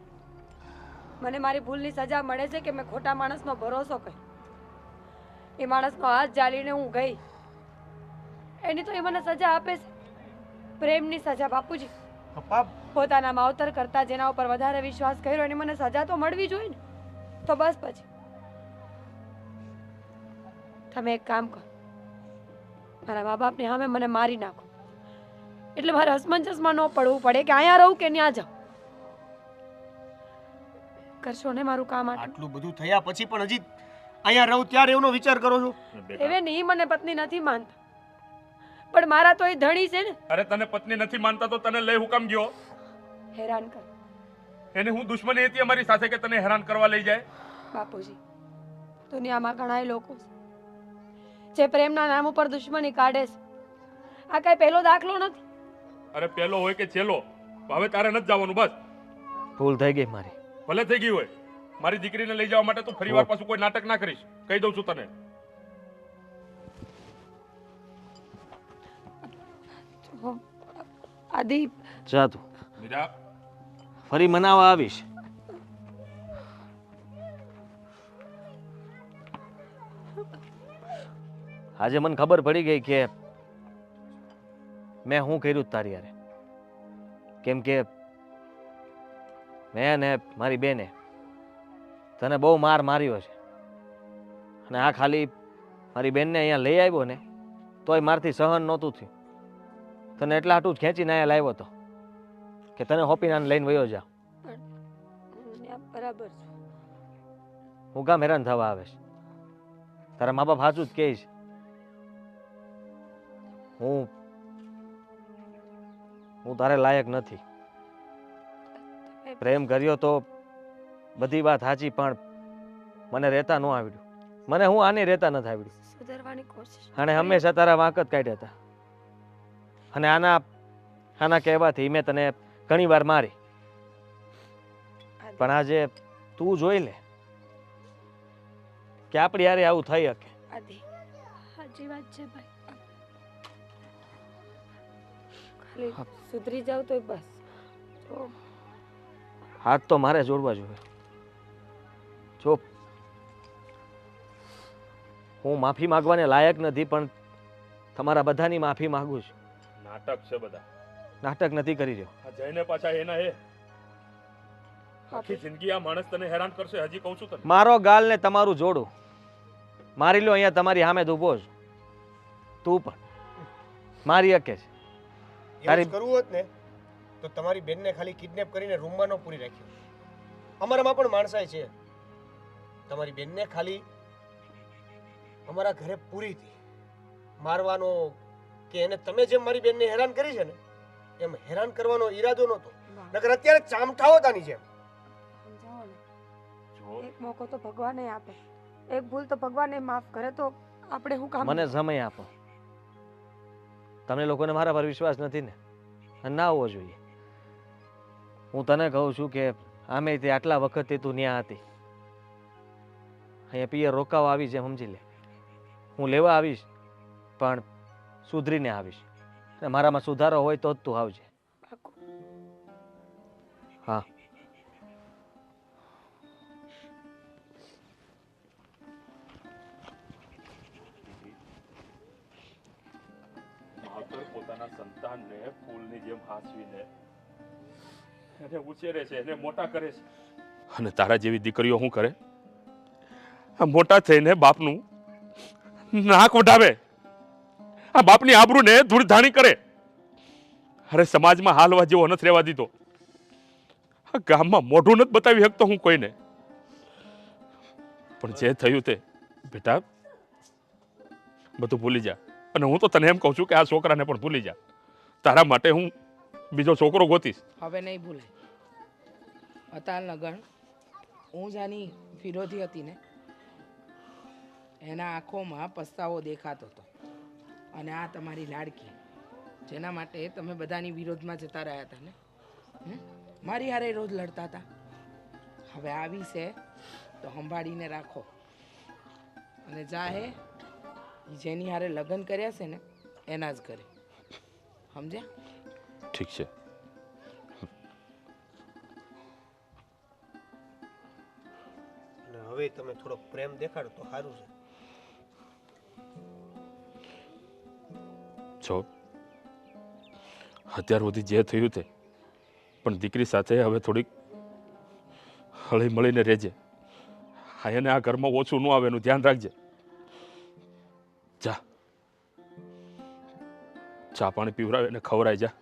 S2: મને મારી ભૂલની સજા મળે છે કે મેં ખોટા માણસનો ભરોસો કર્યો. એ માણસનો હાથ જાલીને હું ગઈ, એની તો એ મને સજા આપે છે, પ્રેમની સજા. બાપુજી,
S4: પપ્પા,
S2: પોતાના માવતર કરતા જેના ઉપર વધારે વિશ્વાસ કર્યો એની મને સજા તો મળવી જોઈએ ને. તો બસ પછી તમે એક કામ કરો, મારા મા બાપની સામે મને મારી નાખો, એટલે મારે અસમંજસમાં ન પડવું પડે કે અહીંયા રહું કે ત્યાં જાઉં. કરશો ને મારું કામ?
S4: આટલું બધું થયા પછી પણ હજી અહીંયા રહું ત્યારે એનો વિચાર કરો છો?
S2: એવે નહીં, મને પત્ની નથી માનતા, પણ મારા તો એ ધણી છે ને.
S1: અરે તને પત્ની નથી માનતા તો તને લઈ હું કામ ગયો?
S2: હેરાન કર.
S1: એને હું દુશ્મની હતી અમારી સાથે કે તને હેરાન કરવા લઈ જાય?
S2: બાપુજી, દુનિયામાં ઘણા લોકો છે જે પ્રેમના નામ ઉપર દુશ્મની કાઢે છે. આ કઈ પહેલો દાખલો નથી.
S1: અરે પેલો હોય કે છેલ્લો, હવે તારે નથી જવાનું. બસ
S5: ભૂલ થઈ ગઈ મારી.
S1: ભલે થઈ ગઈ હોય. મારી દીકરીને લઈ જવા માટે તું ફરીવાર પાછું કોઈ નાટક ના કરીશ, કહી દઉં છું તને.
S2: આદિ,
S5: જા તું,
S1: મીરા,
S5: ફરી મનાવવા આવીશ. આજે મને ખબર પડી ગઈ કે મેં શું કર્યું તારી યારે. કેમ કે મેં ને મારી બેને તને બહુ માર માર્યો છે, અને આ ખાલી મારી બેનને અહીંયા લઈ આવ્યો ને તોય મારથી સહન નહોતું થયું. તને એટલા હાટું જ ખેંચીને અહીંયા લાવ્યો હતો કે તને હોપીને લઈને વયો જા.
S2: બરાબર છે.
S5: હું કામ હેરાન થવા આવે છે? તારા મા બાપ સાચું જ કહે છે. હું તારે લાયક નથી. પ્રેમ કર્યો તો બધી વાત સાચી, પણ મને રહેતા ન આવડ્યું. મને હું આને રહેતા નથી આવડ્યું.
S2: સુધારવાની કોશિશ.
S5: આને હંમેશા તારા વાંક જ કાઢ્યા હતા, અને આના કહેવાથી મેં તને ઘણી વાર મારી. પણ આજે તું જોઈ લે કે આપણી યારે આવું થઈ શકે.
S2: આદિ,
S6: સાચી વાત છે ભાઈ.
S2: ખાલી સુધરી જાવ તો બસ. તો
S5: હાથ તો મારે જોડવા જોઈએ. જો હું માફી માંગવાને લાયક નથી, પણ તમારા બધાની માફી માંગુ છું.
S1: નાટક છે બધા.
S5: નાટક નથી કરી રહ્યો.
S1: આ જઈને પાછા એના એ આખી જિંદગી આ માણસ તને હેરાન કરશે. હજી કહું છું તને.
S5: મારો ગાલ ને તમારું જોડું મારી લો. અહીંયા તમારી સામે જ ઊભો છું. તું પણ મારી શકે છે.
S4: એવું જ કરવું હોત ને તો તમારી બેનને ખાલી કિડનેપ કરીને રૂમમાં ન પૂરી રાખ્યો. અમારામાં પણ માણસાઈ છે. તમારી બેનને ખાલી અમારા ઘરે પૂરી હતી. મારવાનો કે એને તમે જેમ મારી બેનને હેરાન કરી છે ને એમ હેરાન કરવાનો ઈરાદો નહોતો. નકર અત્યારે ચામઠાઓ તાની જેમ.
S2: સમજાવો ને, એક મોકો તો ભગવાને આપે, એક ભૂલ તો ભગવાને માફ કરે, તો આપણે શું કામ?
S5: મને સમય આપો. તમને લોકોને મારા પર વિશ્વાસ નથી ને, અને ના હોવો જોઈએ. હું તને કહું છું કે આમે તે આટલા વખતથી તું ન્યા હતી. અહીંયા પિયર રોકાવા આવી છે, સમજી લે. હું લેવા આવીશ, પણ સુધરીને આવીશ. અને મારામાં સુધારો હોય તો જ તું આવજે. હા.
S1: માવતર પોતાના સંતાનને ફૂલની જેમ હાંસવીને એને ઉછેરે છે, એને મોટા કરે છે. અને તારા જેવી દીકરીઓ શું કરે? આ મોટા થઈને બાપનું નાક વઢાવે, આ બાપની આબરૂને ધૂળધાણી કરે. અરે સમાજમાં હાલવા જેવો નથી રહેવા દીધો. આ ગામમાં મોઢું નથી બતાવી શકતો હું કોઈને. પણ જે થયું તે બેટા બધું ભૂલી જા. અને હું તો તને એમ કહું છું કે આ છોકરાને પણ ભૂલી જા. તારા માટે હું બીજો છોકરો ગોતીશ.
S3: હવે નહીં ભૂલાય. અતાલ નગણ હું જાની વિરોધી હતી ને, એના આંખોમાં પસ્તાવો દેખાતો હતો. અને આ તમારી લાડકી, જેના માટે તમે બધાની વિરોધમાં જતા રહ્યા હતા ને, મારી હારે રોજ લડતા હતા. હવે આવી છે તો સંભાળીને રાખો. અને જા હે ઈ જેની હારે લગ્ન કર્યા છે ને એના જ ઘરે, સમજ્યા?
S1: ઠીક છે.
S4: અને હવે તમે થોડોક પ્રેમ દેખાડો તો સારું છે.
S1: જો અત્યાર સુધી જે થયું તે, પણ દીકરી સાથે હવે થોડીક હળી મળીને રહેજે. હા, એને આ ઘરમાં ઓછું ન આવે એનું ધ્યાન રાખજે. જા, ચા પાણી પીવડાવે ને ખવડાય જા.